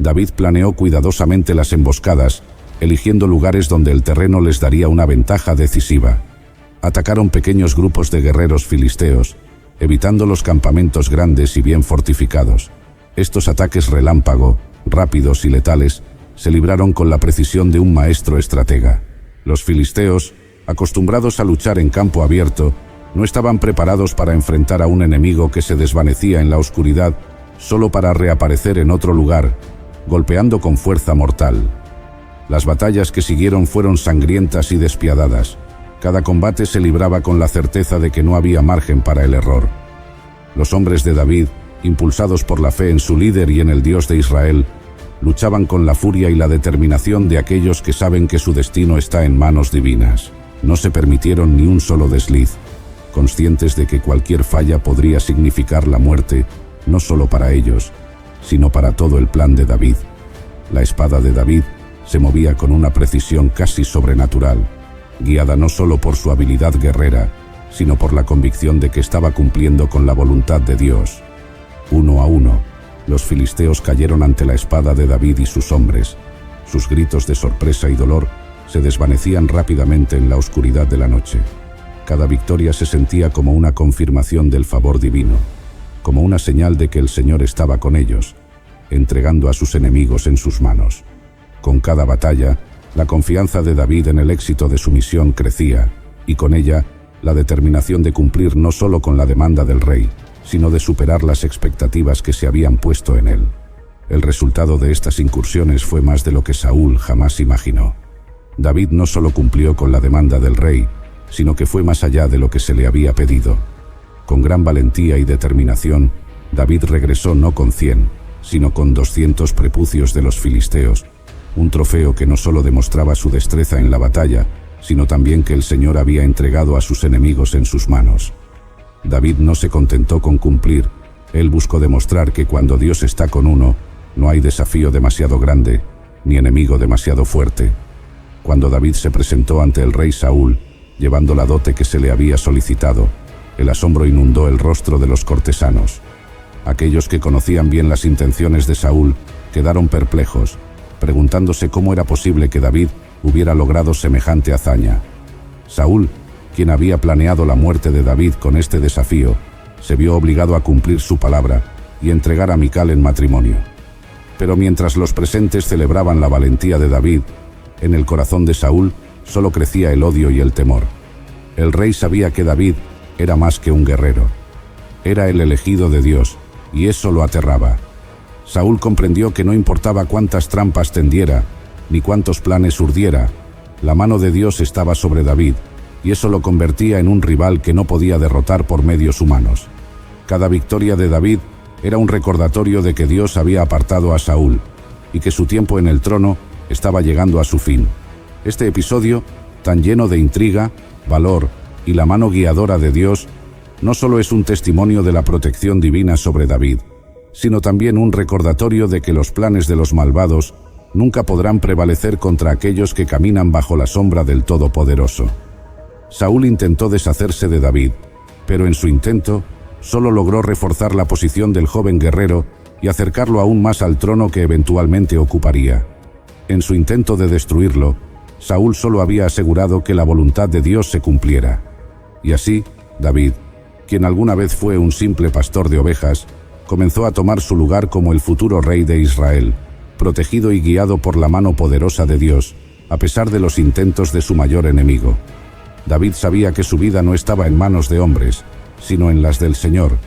David planeó cuidadosamente las emboscadas, eligiendo lugares donde el terreno les daría una ventaja decisiva. Atacaron pequeños grupos de guerreros filisteos, evitando los campamentos grandes y bien fortificados. Estos ataques relámpago, rápidos y letales, se libraron con la precisión de un maestro estratega. Los filisteos, acostumbrados a luchar en campo abierto, no estaban preparados para enfrentar a un enemigo que se desvanecía en la oscuridad solo para reaparecer en otro lugar, golpeando con fuerza mortal. Las batallas que siguieron fueron sangrientas y despiadadas. Cada combate se libraba con la certeza de que no había margen para el error. Los hombres de David, impulsados por la fe en su líder y en el Dios de Israel, luchaban con la furia y la determinación de aquellos que saben que su destino está en manos divinas. No se permitieron ni un solo desliz, conscientes de que cualquier falla podría significar la muerte, no solo para ellos, sino para todo el plan de David. La espada de David se movía con una precisión casi sobrenatural, guiada no solo por su habilidad guerrera, sino por la convicción de que estaba cumpliendo con la voluntad de Dios. 1 a 1, los filisteos cayeron ante la espada de David y sus hombres. Sus gritos de sorpresa y dolor se desvanecían rápidamente en la oscuridad de la noche. Cada victoria se sentía como una confirmación del favor divino, como una señal de que el Señor estaba con ellos, entregando a sus enemigos en sus manos. Con cada batalla, la confianza de David en el éxito de su misión crecía, y con ella, la determinación de cumplir no solo con la demanda del rey, sino de superar las expectativas que se habían puesto en él. El resultado de estas incursiones fue más de lo que Saúl jamás imaginó. David no solo cumplió con la demanda del rey, sino que fue más allá de lo que se le había pedido. Con gran valentía y determinación, David regresó no con 100, sino con 200 prepucios de los filisteos, un trofeo que no solo demostraba su destreza en la batalla, sino también que el Señor había entregado a sus enemigos en sus manos. David no se contentó con cumplir, él buscó demostrar que cuando Dios está con uno, no hay desafío demasiado grande, ni enemigo demasiado fuerte. Cuando David se presentó ante el rey Saúl, llevando la dote que se le había solicitado, el asombro inundó el rostro de los cortesanos. Aquellos que conocían bien las intenciones de Saúl quedaron perplejos, preguntándose cómo era posible que David hubiera logrado semejante hazaña. Saúl, quien había planeado la muerte de David con este desafío, se vio obligado a cumplir su palabra y entregar a Mical en matrimonio. Pero mientras los presentes celebraban la valentía de David, en el corazón de Saúl solo crecía el odio y el temor. El rey sabía que David era más que un guerrero. Era el elegido de Dios, y eso lo aterraba. Saúl comprendió que no importaba cuántas trampas tendiera, ni cuántos planes urdiera, la mano de Dios estaba sobre David, y eso lo convertía en un rival que no podía derrotar por medios humanos. Cada victoria de David era un recordatorio de que Dios había apartado a Saúl, y que su tiempo en el trono estaba llegando a su fin. Este episodio, tan lleno de intriga, valor y la mano guiadora de Dios, no solo es un testimonio de la protección divina sobre David, sino también un recordatorio de que los planes de los malvados nunca podrán prevalecer contra aquellos que caminan bajo la sombra del Todopoderoso. Saúl intentó deshacerse de David, pero en su intento solo logró reforzar la posición del joven guerrero y acercarlo aún más al trono que eventualmente ocuparía. En su intento de destruirlo, Saúl solo había asegurado que la voluntad de Dios se cumpliera. Y así, David, quien alguna vez fue un simple pastor de ovejas, comenzó a tomar su lugar como el futuro rey de Israel, protegido y guiado por la mano poderosa de Dios, a pesar de los intentos de su mayor enemigo. David sabía que su vida no estaba en manos de hombres, sino en las del Señor,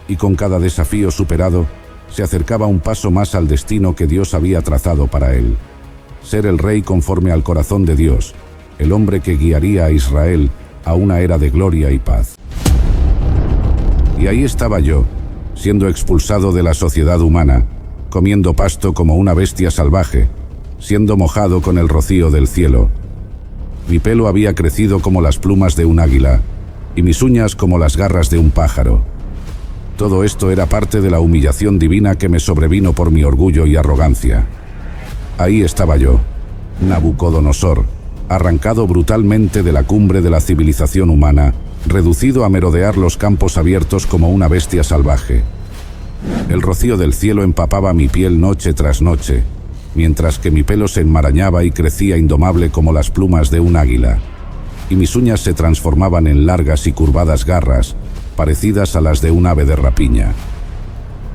y con cada desafío superado, se acercaba un paso más al destino que Dios había trazado para él. Ser el rey conforme al corazón de Dios, el hombre que guiaría a Israel a una era de gloria y paz. Y ahí estaba yo, siendo expulsado de la sociedad humana, comiendo pasto como una bestia salvaje, siendo mojado con el rocío del cielo. Mi pelo había crecido como las plumas de un águila, y mis uñas como las garras de un pájaro. Todo esto era parte de la humillación divina que me sobrevino por mi orgullo y arrogancia. Ahí estaba yo, Nabucodonosor, arrancado brutalmente de la cumbre de la civilización humana, reducido a merodear los campos abiertos como una bestia salvaje. El rocío del cielo empapaba mi piel noche tras noche, mientras que mi pelo se enmarañaba y crecía indomable como las plumas de un águila, y mis uñas se transformaban en largas y curvadas garras, parecidas a las de un ave de rapiña.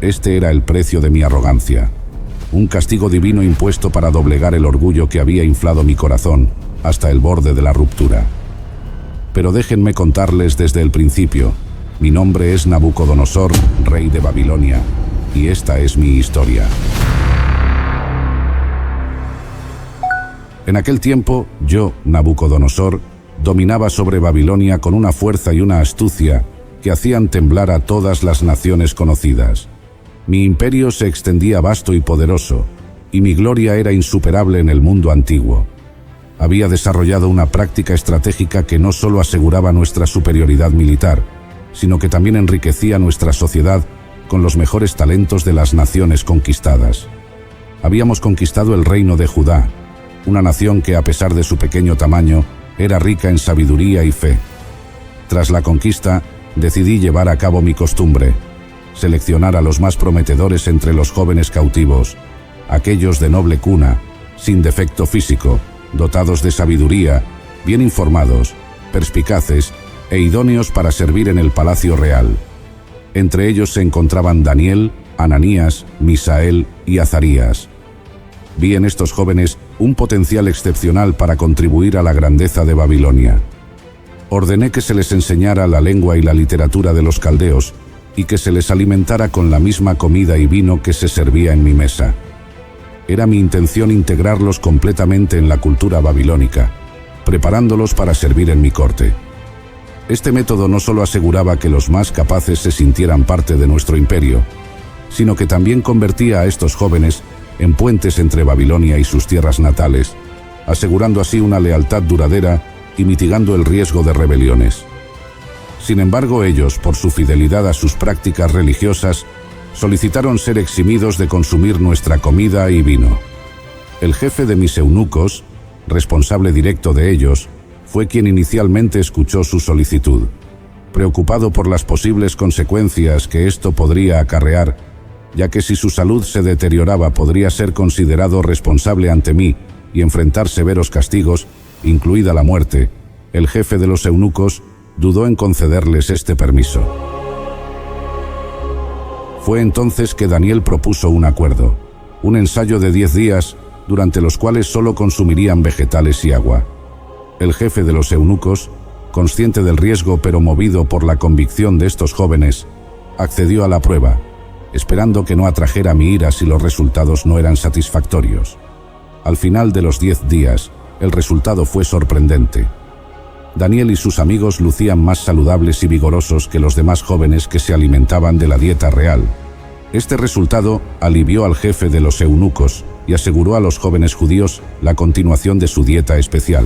Este era el precio de mi arrogancia, un castigo divino impuesto para doblegar el orgullo que había inflado mi corazón hasta el borde de la ruptura. Pero déjenme contarles desde el principio. Mi nombre es Nabucodonosor, rey de Babilonia, y esta es mi historia. En aquel tiempo, yo, Nabucodonosor, dominaba sobre Babilonia con una fuerza y una astucia que hacían temblar a todas las naciones conocidas. Mi imperio se extendía vasto y poderoso, y mi gloria era insuperable en el mundo antiguo. Había desarrollado una práctica estratégica que no solo aseguraba nuestra superioridad militar, sino que también enriquecía nuestra sociedad con los mejores talentos de las naciones conquistadas. Habíamos conquistado el reino de Judá, una nación que, a pesar de su pequeño tamaño, era rica en sabiduría y fe. Tras la conquista, decidí llevar a cabo mi costumbre: seleccionar a los más prometedores entre los jóvenes cautivos, aquellos de noble cuna, sin defecto físico, dotados de sabiduría, bien informados, perspicaces e idóneos para servir en el palacio real. Entre ellos se encontraban Daniel, Ananías, Misael y Azarías. Vi en estos jóvenes un potencial excepcional para contribuir a la grandeza de Babilonia. Ordené que se les enseñara la lengua y la literatura de los caldeos y que se les alimentara con la misma comida y vino que se servía en mi mesa. Era mi intención integrarlos completamente en la cultura babilónica, preparándolos para servir en mi corte. Este método no solo aseguraba que los más capaces se sintieran parte de nuestro imperio, sino que también convertía a estos jóvenes en puentes entre Babilonia y sus tierras natales, asegurando así una lealtad duradera y mitigando el riesgo de rebeliones. Sin embargo, ellos, por su fidelidad a sus prácticas religiosas, solicitaron ser eximidos de consumir nuestra comida y vino. El jefe de mis eunucos, responsable directo de ellos, fue quien inicialmente escuchó su solicitud. Preocupado por las posibles consecuencias que esto podría acarrear, ya que si su salud se deterioraba podría ser considerado responsable ante mí y enfrentar severos castigos, incluida la muerte, el jefe de los eunucos dudó en concederles este permiso. Fue entonces que Daniel propuso un acuerdo, un ensayo de 10 días, durante los cuales solo consumirían vegetales y agua. El jefe de los eunucos, consciente del riesgo pero movido por la convicción de estos jóvenes, accedió a la prueba, esperando que no atrajera mi ira si los resultados no eran satisfactorios. Al final de los 10 días, el resultado fue sorprendente. Daniel y sus amigos lucían más saludables y vigorosos que los demás jóvenes que se alimentaban de la dieta real. Este resultado alivió al jefe de los eunucos y aseguró a los jóvenes judíos la continuación de su dieta especial.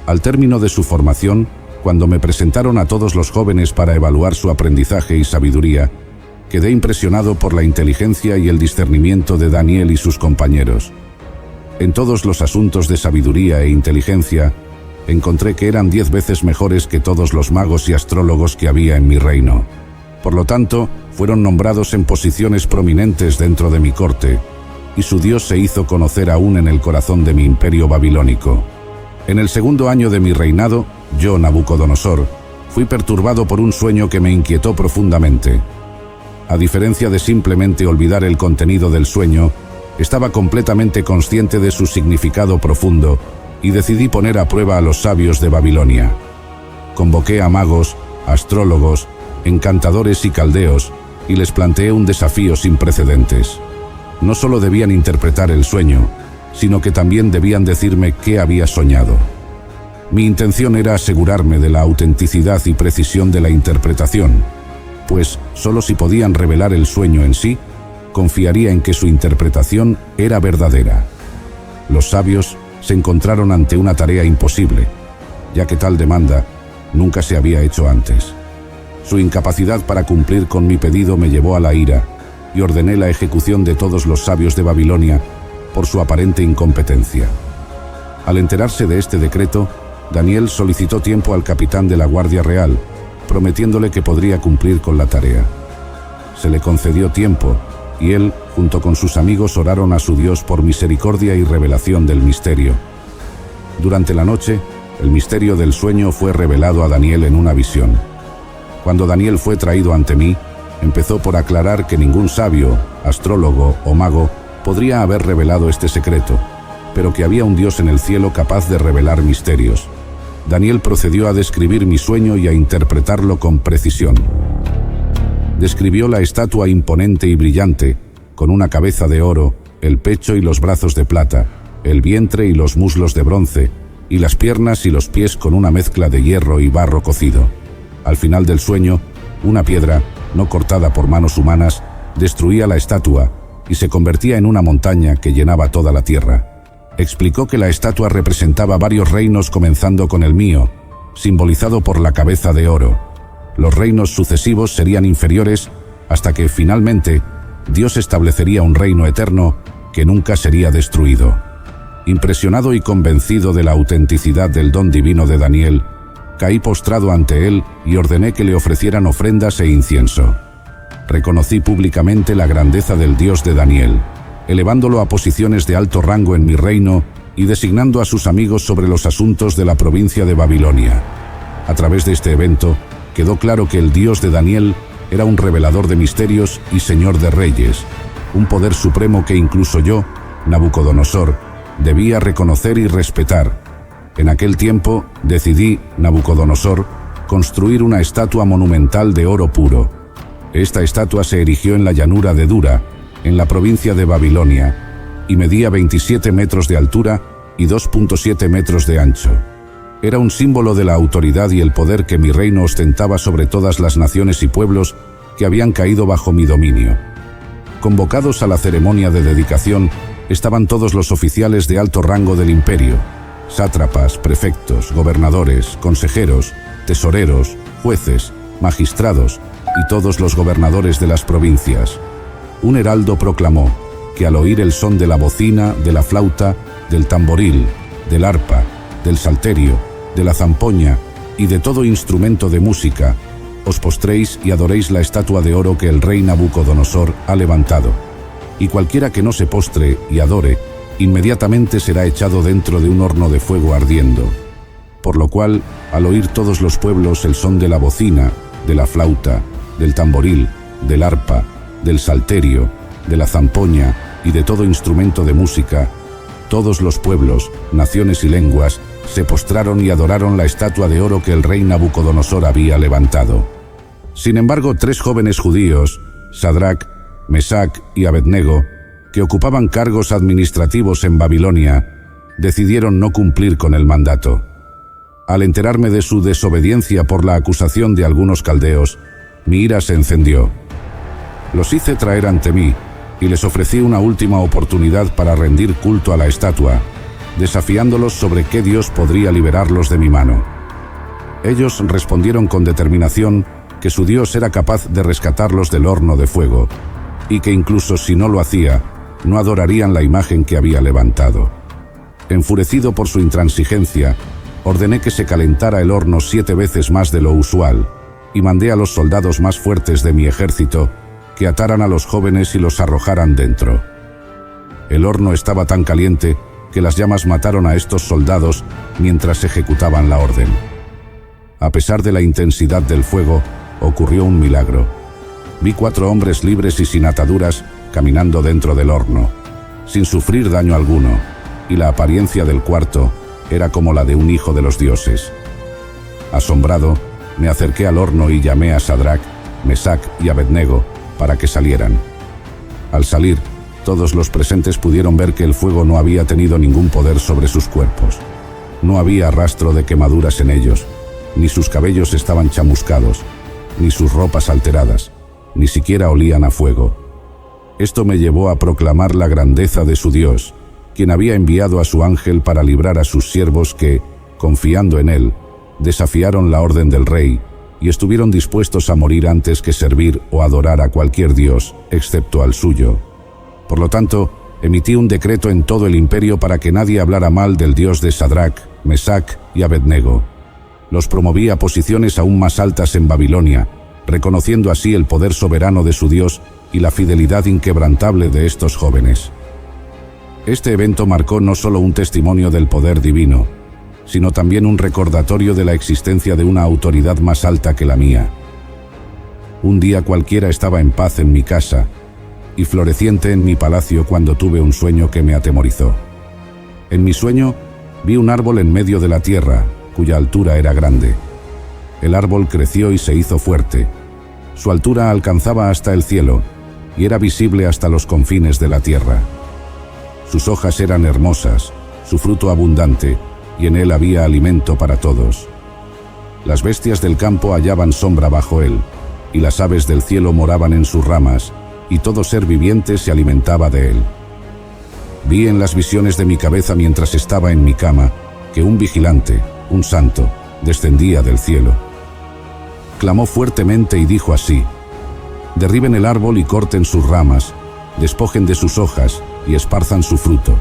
Al término de su formación, cuando me presentaron a todos los jóvenes para evaluar su aprendizaje y sabiduría, quedé impresionado por la inteligencia y el discernimiento de Daniel y sus compañeros. En todos los asuntos de sabiduría e inteligencia, encontré que eran 10 veces mejores que todos los magos y astrólogos que había en mi reino. Por lo tanto, fueron nombrados en posiciones prominentes dentro de mi corte, y su Dios se hizo conocer aún en el corazón de mi imperio babilónico. En el segundo año de mi reinado, yo, Nabucodonosor, fui perturbado por un sueño que me inquietó profundamente. A diferencia de simplemente olvidar el contenido del sueño, estaba completamente consciente de su significado profundo y decidí poner a prueba a los sabios de Babilonia. Convoqué a magos, astrólogos, encantadores y caldeos y les planteé un desafío sin precedentes. No solo debían interpretar el sueño, sino que también debían decirme qué había soñado. Mi intención era asegurarme de la autenticidad y precisión de la interpretación, pues solo si podían revelar el sueño en sí, confiaría en que su interpretación era verdadera. Los sabios se encontraron ante una tarea imposible, ya que tal demanda nunca se había hecho antes. Su incapacidad para cumplir con mi pedido me llevó a la ira, y ordené la ejecución de todos los sabios de Babilonia por su aparente incompetencia. Al enterarse de este decreto, Daniel solicitó tiempo al capitán de la Guardia Real, prometiéndole que podría cumplir con la tarea. Se le concedió tiempo, y él, junto con sus amigos, oraron a su Dios por misericordia y revelación del misterio. Durante la noche, el misterio del sueño fue revelado a Daniel en una visión. Cuando Daniel fue traído ante mí, empezó por aclarar que ningún sabio, astrólogo o mago podría haber revelado este secreto, pero que había un Dios en el cielo capaz de revelar misterios. Daniel procedió a describir mi sueño y a interpretarlo con precisión. Describió la estatua imponente y brillante, con una cabeza de oro, el pecho y los brazos de plata, el vientre y los muslos de bronce, y las piernas y los pies con una mezcla de hierro y barro cocido. Al final del sueño, una piedra, no cortada por manos humanas, destruía la estatua y se convertía en una montaña que llenaba toda la tierra. Explicó que la estatua representaba varios reinos comenzando con el mío, simbolizado por la cabeza de oro. Los reinos sucesivos serían inferiores hasta que, finalmente, Dios establecería un reino eterno que nunca sería destruido. Impresionado y convencido de la autenticidad del don divino de Daniel, caí postrado ante él y ordené que le ofrecieran ofrendas e incienso. Reconocí públicamente la grandeza del Dios de Daniel, elevándolo a posiciones de alto rango en mi reino y designando a sus amigos sobre los asuntos de la provincia de Babilonia. A través de este evento, quedó claro que el Dios de Daniel era un revelador de misterios y señor de reyes, un poder supremo que incluso yo, Nabucodonosor, debía reconocer y respetar. En aquel tiempo decidí, Nabucodonosor, construir una estatua monumental de oro puro. Esta estatua se erigió en la llanura de Dura, en la provincia de Babilonia, y medía 27 metros de altura y 2.7 metros de ancho. Era un símbolo de la autoridad y el poder que mi reino ostentaba sobre todas las naciones y pueblos que habían caído bajo mi dominio. Convocados a la ceremonia de dedicación estaban todos los oficiales de alto rango del imperio, sátrapas, prefectos, gobernadores, consejeros, tesoreros, jueces, magistrados y todos los gobernadores de las provincias. Un heraldo proclamó que al oír el son de la bocina, de la flauta, del tamboril, del arpa, del salterio, de la zampoña y de todo instrumento de música, os postréis y adoréis la estatua de oro que el rey Nabucodonosor ha levantado. Y cualquiera que no se postre y adore, inmediatamente será echado dentro de un horno de fuego ardiendo. Por lo cual, al oír todos los pueblos el son de la bocina, de la flauta, del tamboril, del arpa, del salterio, de la zampoña y de todo instrumento de música, todos los pueblos, naciones y lenguas se postraron y adoraron la estatua de oro que el rey Nabucodonosor había levantado. Sin embargo, 3 jóvenes judíos, Sadrac, Mesac y Abednego, que ocupaban cargos administrativos en Babilonia, decidieron no cumplir con el mandato. Al enterarme de su desobediencia por la acusación de algunos caldeos, mi ira se encendió. Los hice traer ante mí y les ofrecí una última oportunidad para rendir culto a la estatua, desafiándolos sobre qué Dios podría liberarlos de mi mano. Ellos respondieron con determinación que su Dios era capaz de rescatarlos del horno de fuego, y que incluso si no lo hacía, no adorarían la imagen que había levantado. Enfurecido por su intransigencia, ordené que se calentara el horno 7 veces más de lo usual, y mandé a los soldados más fuertes de mi ejército que ataran a los jóvenes y los arrojaran dentro. El horno estaba tan caliente que las llamas mataron a estos soldados mientras ejecutaban la orden. A pesar de la intensidad del fuego, ocurrió un milagro. Vi 4 hombres libres y sin ataduras caminando dentro del horno, sin sufrir daño alguno, y la apariencia del cuarto era como la de un hijo de los dioses. Asombrado, me acerqué al horno y llamé a Sadrac, Mesac y Abednego para que salieran. Al salir, todos los presentes pudieron ver que el fuego no había tenido ningún poder sobre sus cuerpos. No había rastro de quemaduras en ellos, ni sus cabellos estaban chamuscados, ni sus ropas alteradas, ni siquiera olían a fuego. Esto me llevó a proclamar la grandeza de su Dios, quien había enviado a su ángel para librar a sus siervos que, confiando en él, desafiaron la orden del rey y estuvieron dispuestos a morir antes que servir o adorar a cualquier dios, excepto al suyo. Por lo tanto, emití un decreto en todo el imperio para que nadie hablara mal del Dios de Sadrac, Mesac y Abednego. Los promoví a posiciones aún más altas en Babilonia reconociendo así el poder soberano de su Dios y la fidelidad inquebrantable de estos jóvenes. Este evento marcó no solo un testimonio del poder divino, sino también un recordatorio de la existencia de una autoridad más alta que la mía. Un día cualquiera estaba en paz en mi casa y floreciente en mi palacio cuando tuve un sueño que me atemorizó. En mi sueño vi un árbol en medio de la tierra, cuya altura era grande. El árbol creció y se hizo fuerte. Su altura alcanzaba hasta el cielo y era visible hasta los confines de la tierra. Sus hojas eran hermosas, su fruto abundante, y en él había alimento para todos. Las bestias del campo hallaban sombra bajo él, y las aves del cielo moraban en sus ramas, y todo ser viviente se alimentaba de él. Vi en las visiones de mi cabeza mientras estaba en mi cama, que un vigilante, un santo, descendía del cielo. Clamó fuertemente y dijo así: derriben el árbol y corten sus ramas, despojen de sus hojas y esparzan su fruto,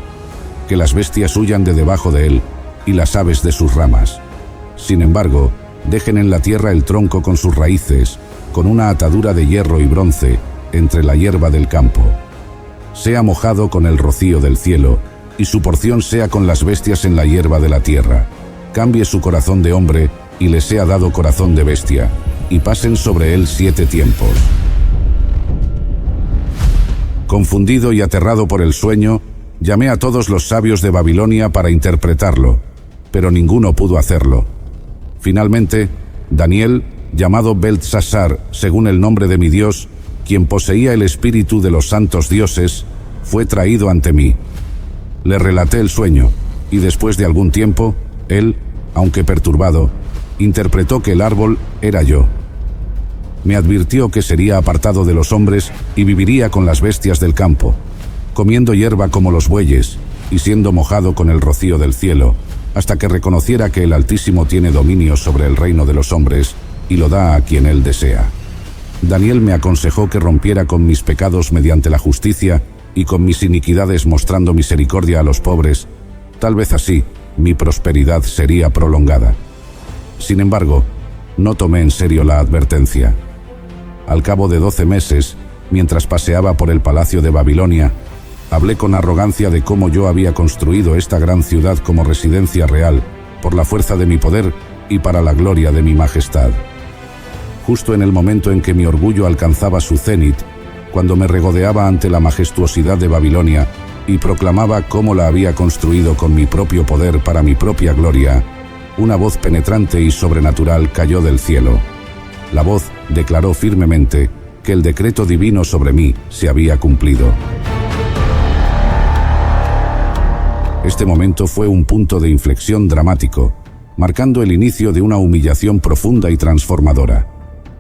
que las bestias huyan de debajo de él y las aves de sus ramas. Sin embargo, dejen en la tierra el tronco con sus raíces, con una atadura de hierro y bronce, entre la hierba del campo. Sea mojado con el rocío del cielo, y su porción sea con las bestias en la hierba de la tierra. Cambie su corazón de hombre, y le sea dado corazón de bestia, y pasen sobre él 7 tiempos. Confundido y aterrado por el sueño, llamé a todos los sabios de Babilonia para interpretarlo, pero ninguno pudo hacerlo. Finalmente, Daniel, llamado Beltsasar, según el nombre de mi Dios, quien poseía el espíritu de los santos dioses, fue traído ante mí. Le relaté el sueño, y después de algún tiempo, él, aunque perturbado, interpretó que el árbol era yo. Me advirtió que sería apartado de los hombres y viviría con las bestias del campo, comiendo hierba como los bueyes y siendo mojado con el rocío del cielo, hasta que reconociera que el Altísimo tiene dominio sobre el reino de los hombres y lo da a quien él desea. Daniel me aconsejó que rompiera con mis pecados mediante la justicia y con mis iniquidades mostrando misericordia a los pobres. Tal vez así mi prosperidad sería prolongada. Sin embargo, no tomé en serio la advertencia. Al cabo de 12 meses, mientras paseaba por el palacio de Babilonia, hablé con arrogancia de cómo yo había construido esta gran ciudad como residencia real, por la fuerza de mi poder y para la gloria de mi majestad. Justo en el momento en que mi orgullo alcanzaba su cenit, cuando me regodeaba ante la majestuosidad de Babilonia y proclamaba cómo la había construido con mi propio poder para mi propia gloria, una voz penetrante y sobrenatural cayó del cielo. La voz declaró firmemente que el decreto divino sobre mí se había cumplido. Este momento fue un punto de inflexión dramático, marcando el inicio de una humillación profunda y transformadora.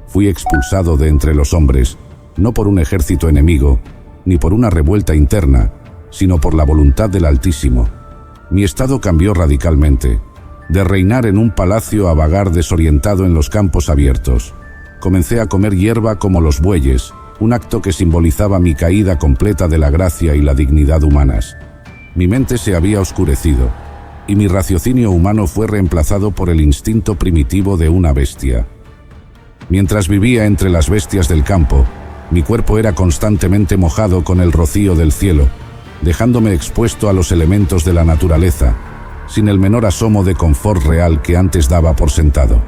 Fui expulsado de entre los hombres, no por un ejército enemigo, ni por una revuelta interna, sino por la voluntad del Altísimo. Mi estado cambió radicalmente. De reinar en un palacio a vagar desorientado en los campos abiertos. Comencé a comer hierba como los bueyes, un acto que simbolizaba mi caída completa de la gracia y la dignidad humanas. Mi mente se había oscurecido, y mi raciocinio humano fue reemplazado por el instinto primitivo de una bestia. Mientras vivía entre las bestias del campo, mi cuerpo era constantemente mojado con el rocío del cielo, dejándome expuesto a los elementos de la naturaleza, sin el menor asomo de confort real que antes daba por sentado.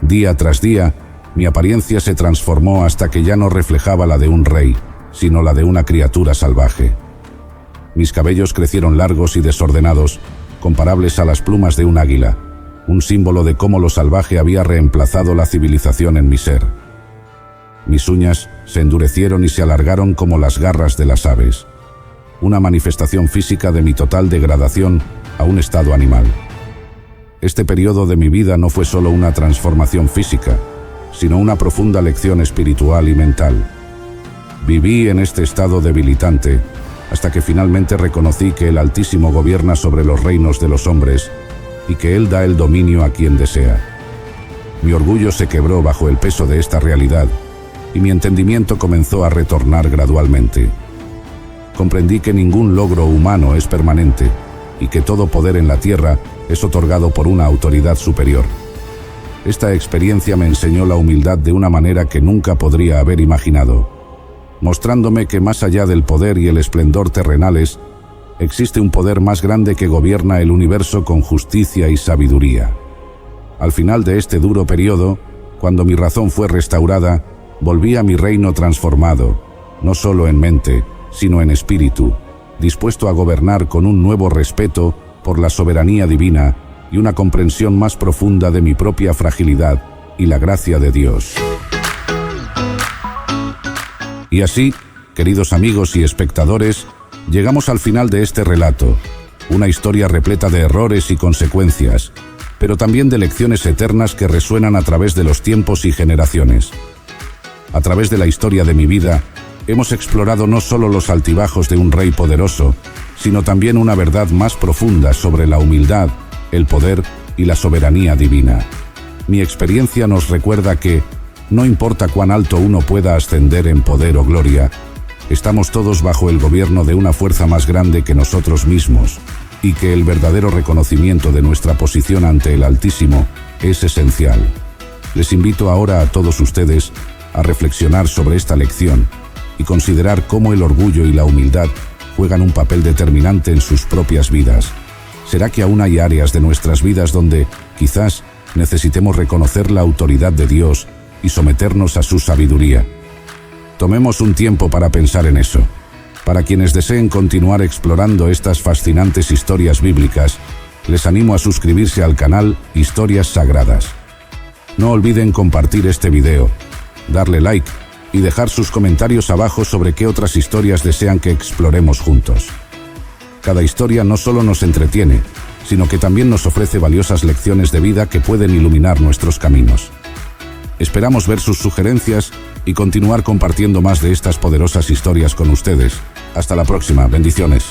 Día tras día, mi apariencia se transformó hasta que ya no reflejaba la de un rey, sino la de una criatura salvaje. Mis cabellos crecieron largos y desordenados, comparables a las plumas de un águila, un símbolo de cómo lo salvaje había reemplazado la civilización en mi ser. Mis uñas se endurecieron y se alargaron como las garras de las aves, una manifestación física de mi total degradación a un estado animal. Este periodo de mi vida no fue solo una transformación física, sino una profunda lección espiritual y mental. Viví en este estado debilitante hasta que finalmente reconocí que el Altísimo gobierna sobre los reinos de los hombres y que Él da el dominio a quien desea. Mi orgullo se quebró bajo el peso de esta realidad y mi entendimiento comenzó a retornar gradualmente. Comprendí que ningún logro humano es permanente y que todo poder en la tierra es otorgado por una autoridad superior. Esta experiencia me enseñó la humildad de una manera que nunca podría haber imaginado, mostrándome que más allá del poder y el esplendor terrenales, existe un poder más grande que gobierna el universo con justicia y sabiduría. Al final de este duro periodo, cuando mi razón fue restaurada, volví a mi reino transformado, no solo en mente, sino en espíritu, dispuesto a gobernar con un nuevo respeto por la soberanía divina y una comprensión más profunda de mi propia fragilidad y la gracia de Dios. Y así, queridos amigos y espectadores, llegamos al final de este relato, una historia repleta de errores y consecuencias, pero también de lecciones eternas que resuenan a través de los tiempos y generaciones. A través de la historia de mi vida, hemos explorado no solo los altibajos de un rey poderoso, sino también una verdad más profunda sobre la humildad, el poder y la soberanía divina. Mi experiencia nos recuerda que, no importa cuán alto uno pueda ascender en poder o gloria, estamos todos bajo el gobierno de una fuerza más grande que nosotros mismos, y que el verdadero reconocimiento de nuestra posición ante el Altísimo es esencial. Les invito ahora a todos ustedes a reflexionar sobre esta lección y considerar cómo el orgullo y la humildad juegan un papel determinante en sus propias vidas. ¿Será que aún hay áreas de nuestras vidas donde, quizás, necesitemos reconocer la autoridad de Dios y someternos a su sabiduría? Tomemos un tiempo para pensar en eso. Para quienes deseen continuar explorando estas fascinantes historias bíblicas, les animo a suscribirse al canal Historias Sagradas. No olviden compartir este video, darle like y dejar sus comentarios abajo sobre qué otras historias desean que exploremos juntos. Cada historia no solo nos entretiene, sino que también nos ofrece valiosas lecciones de vida que pueden iluminar nuestros caminos. Esperamos ver sus sugerencias y continuar compartiendo más de estas poderosas historias con ustedes. Hasta la próxima. Bendiciones.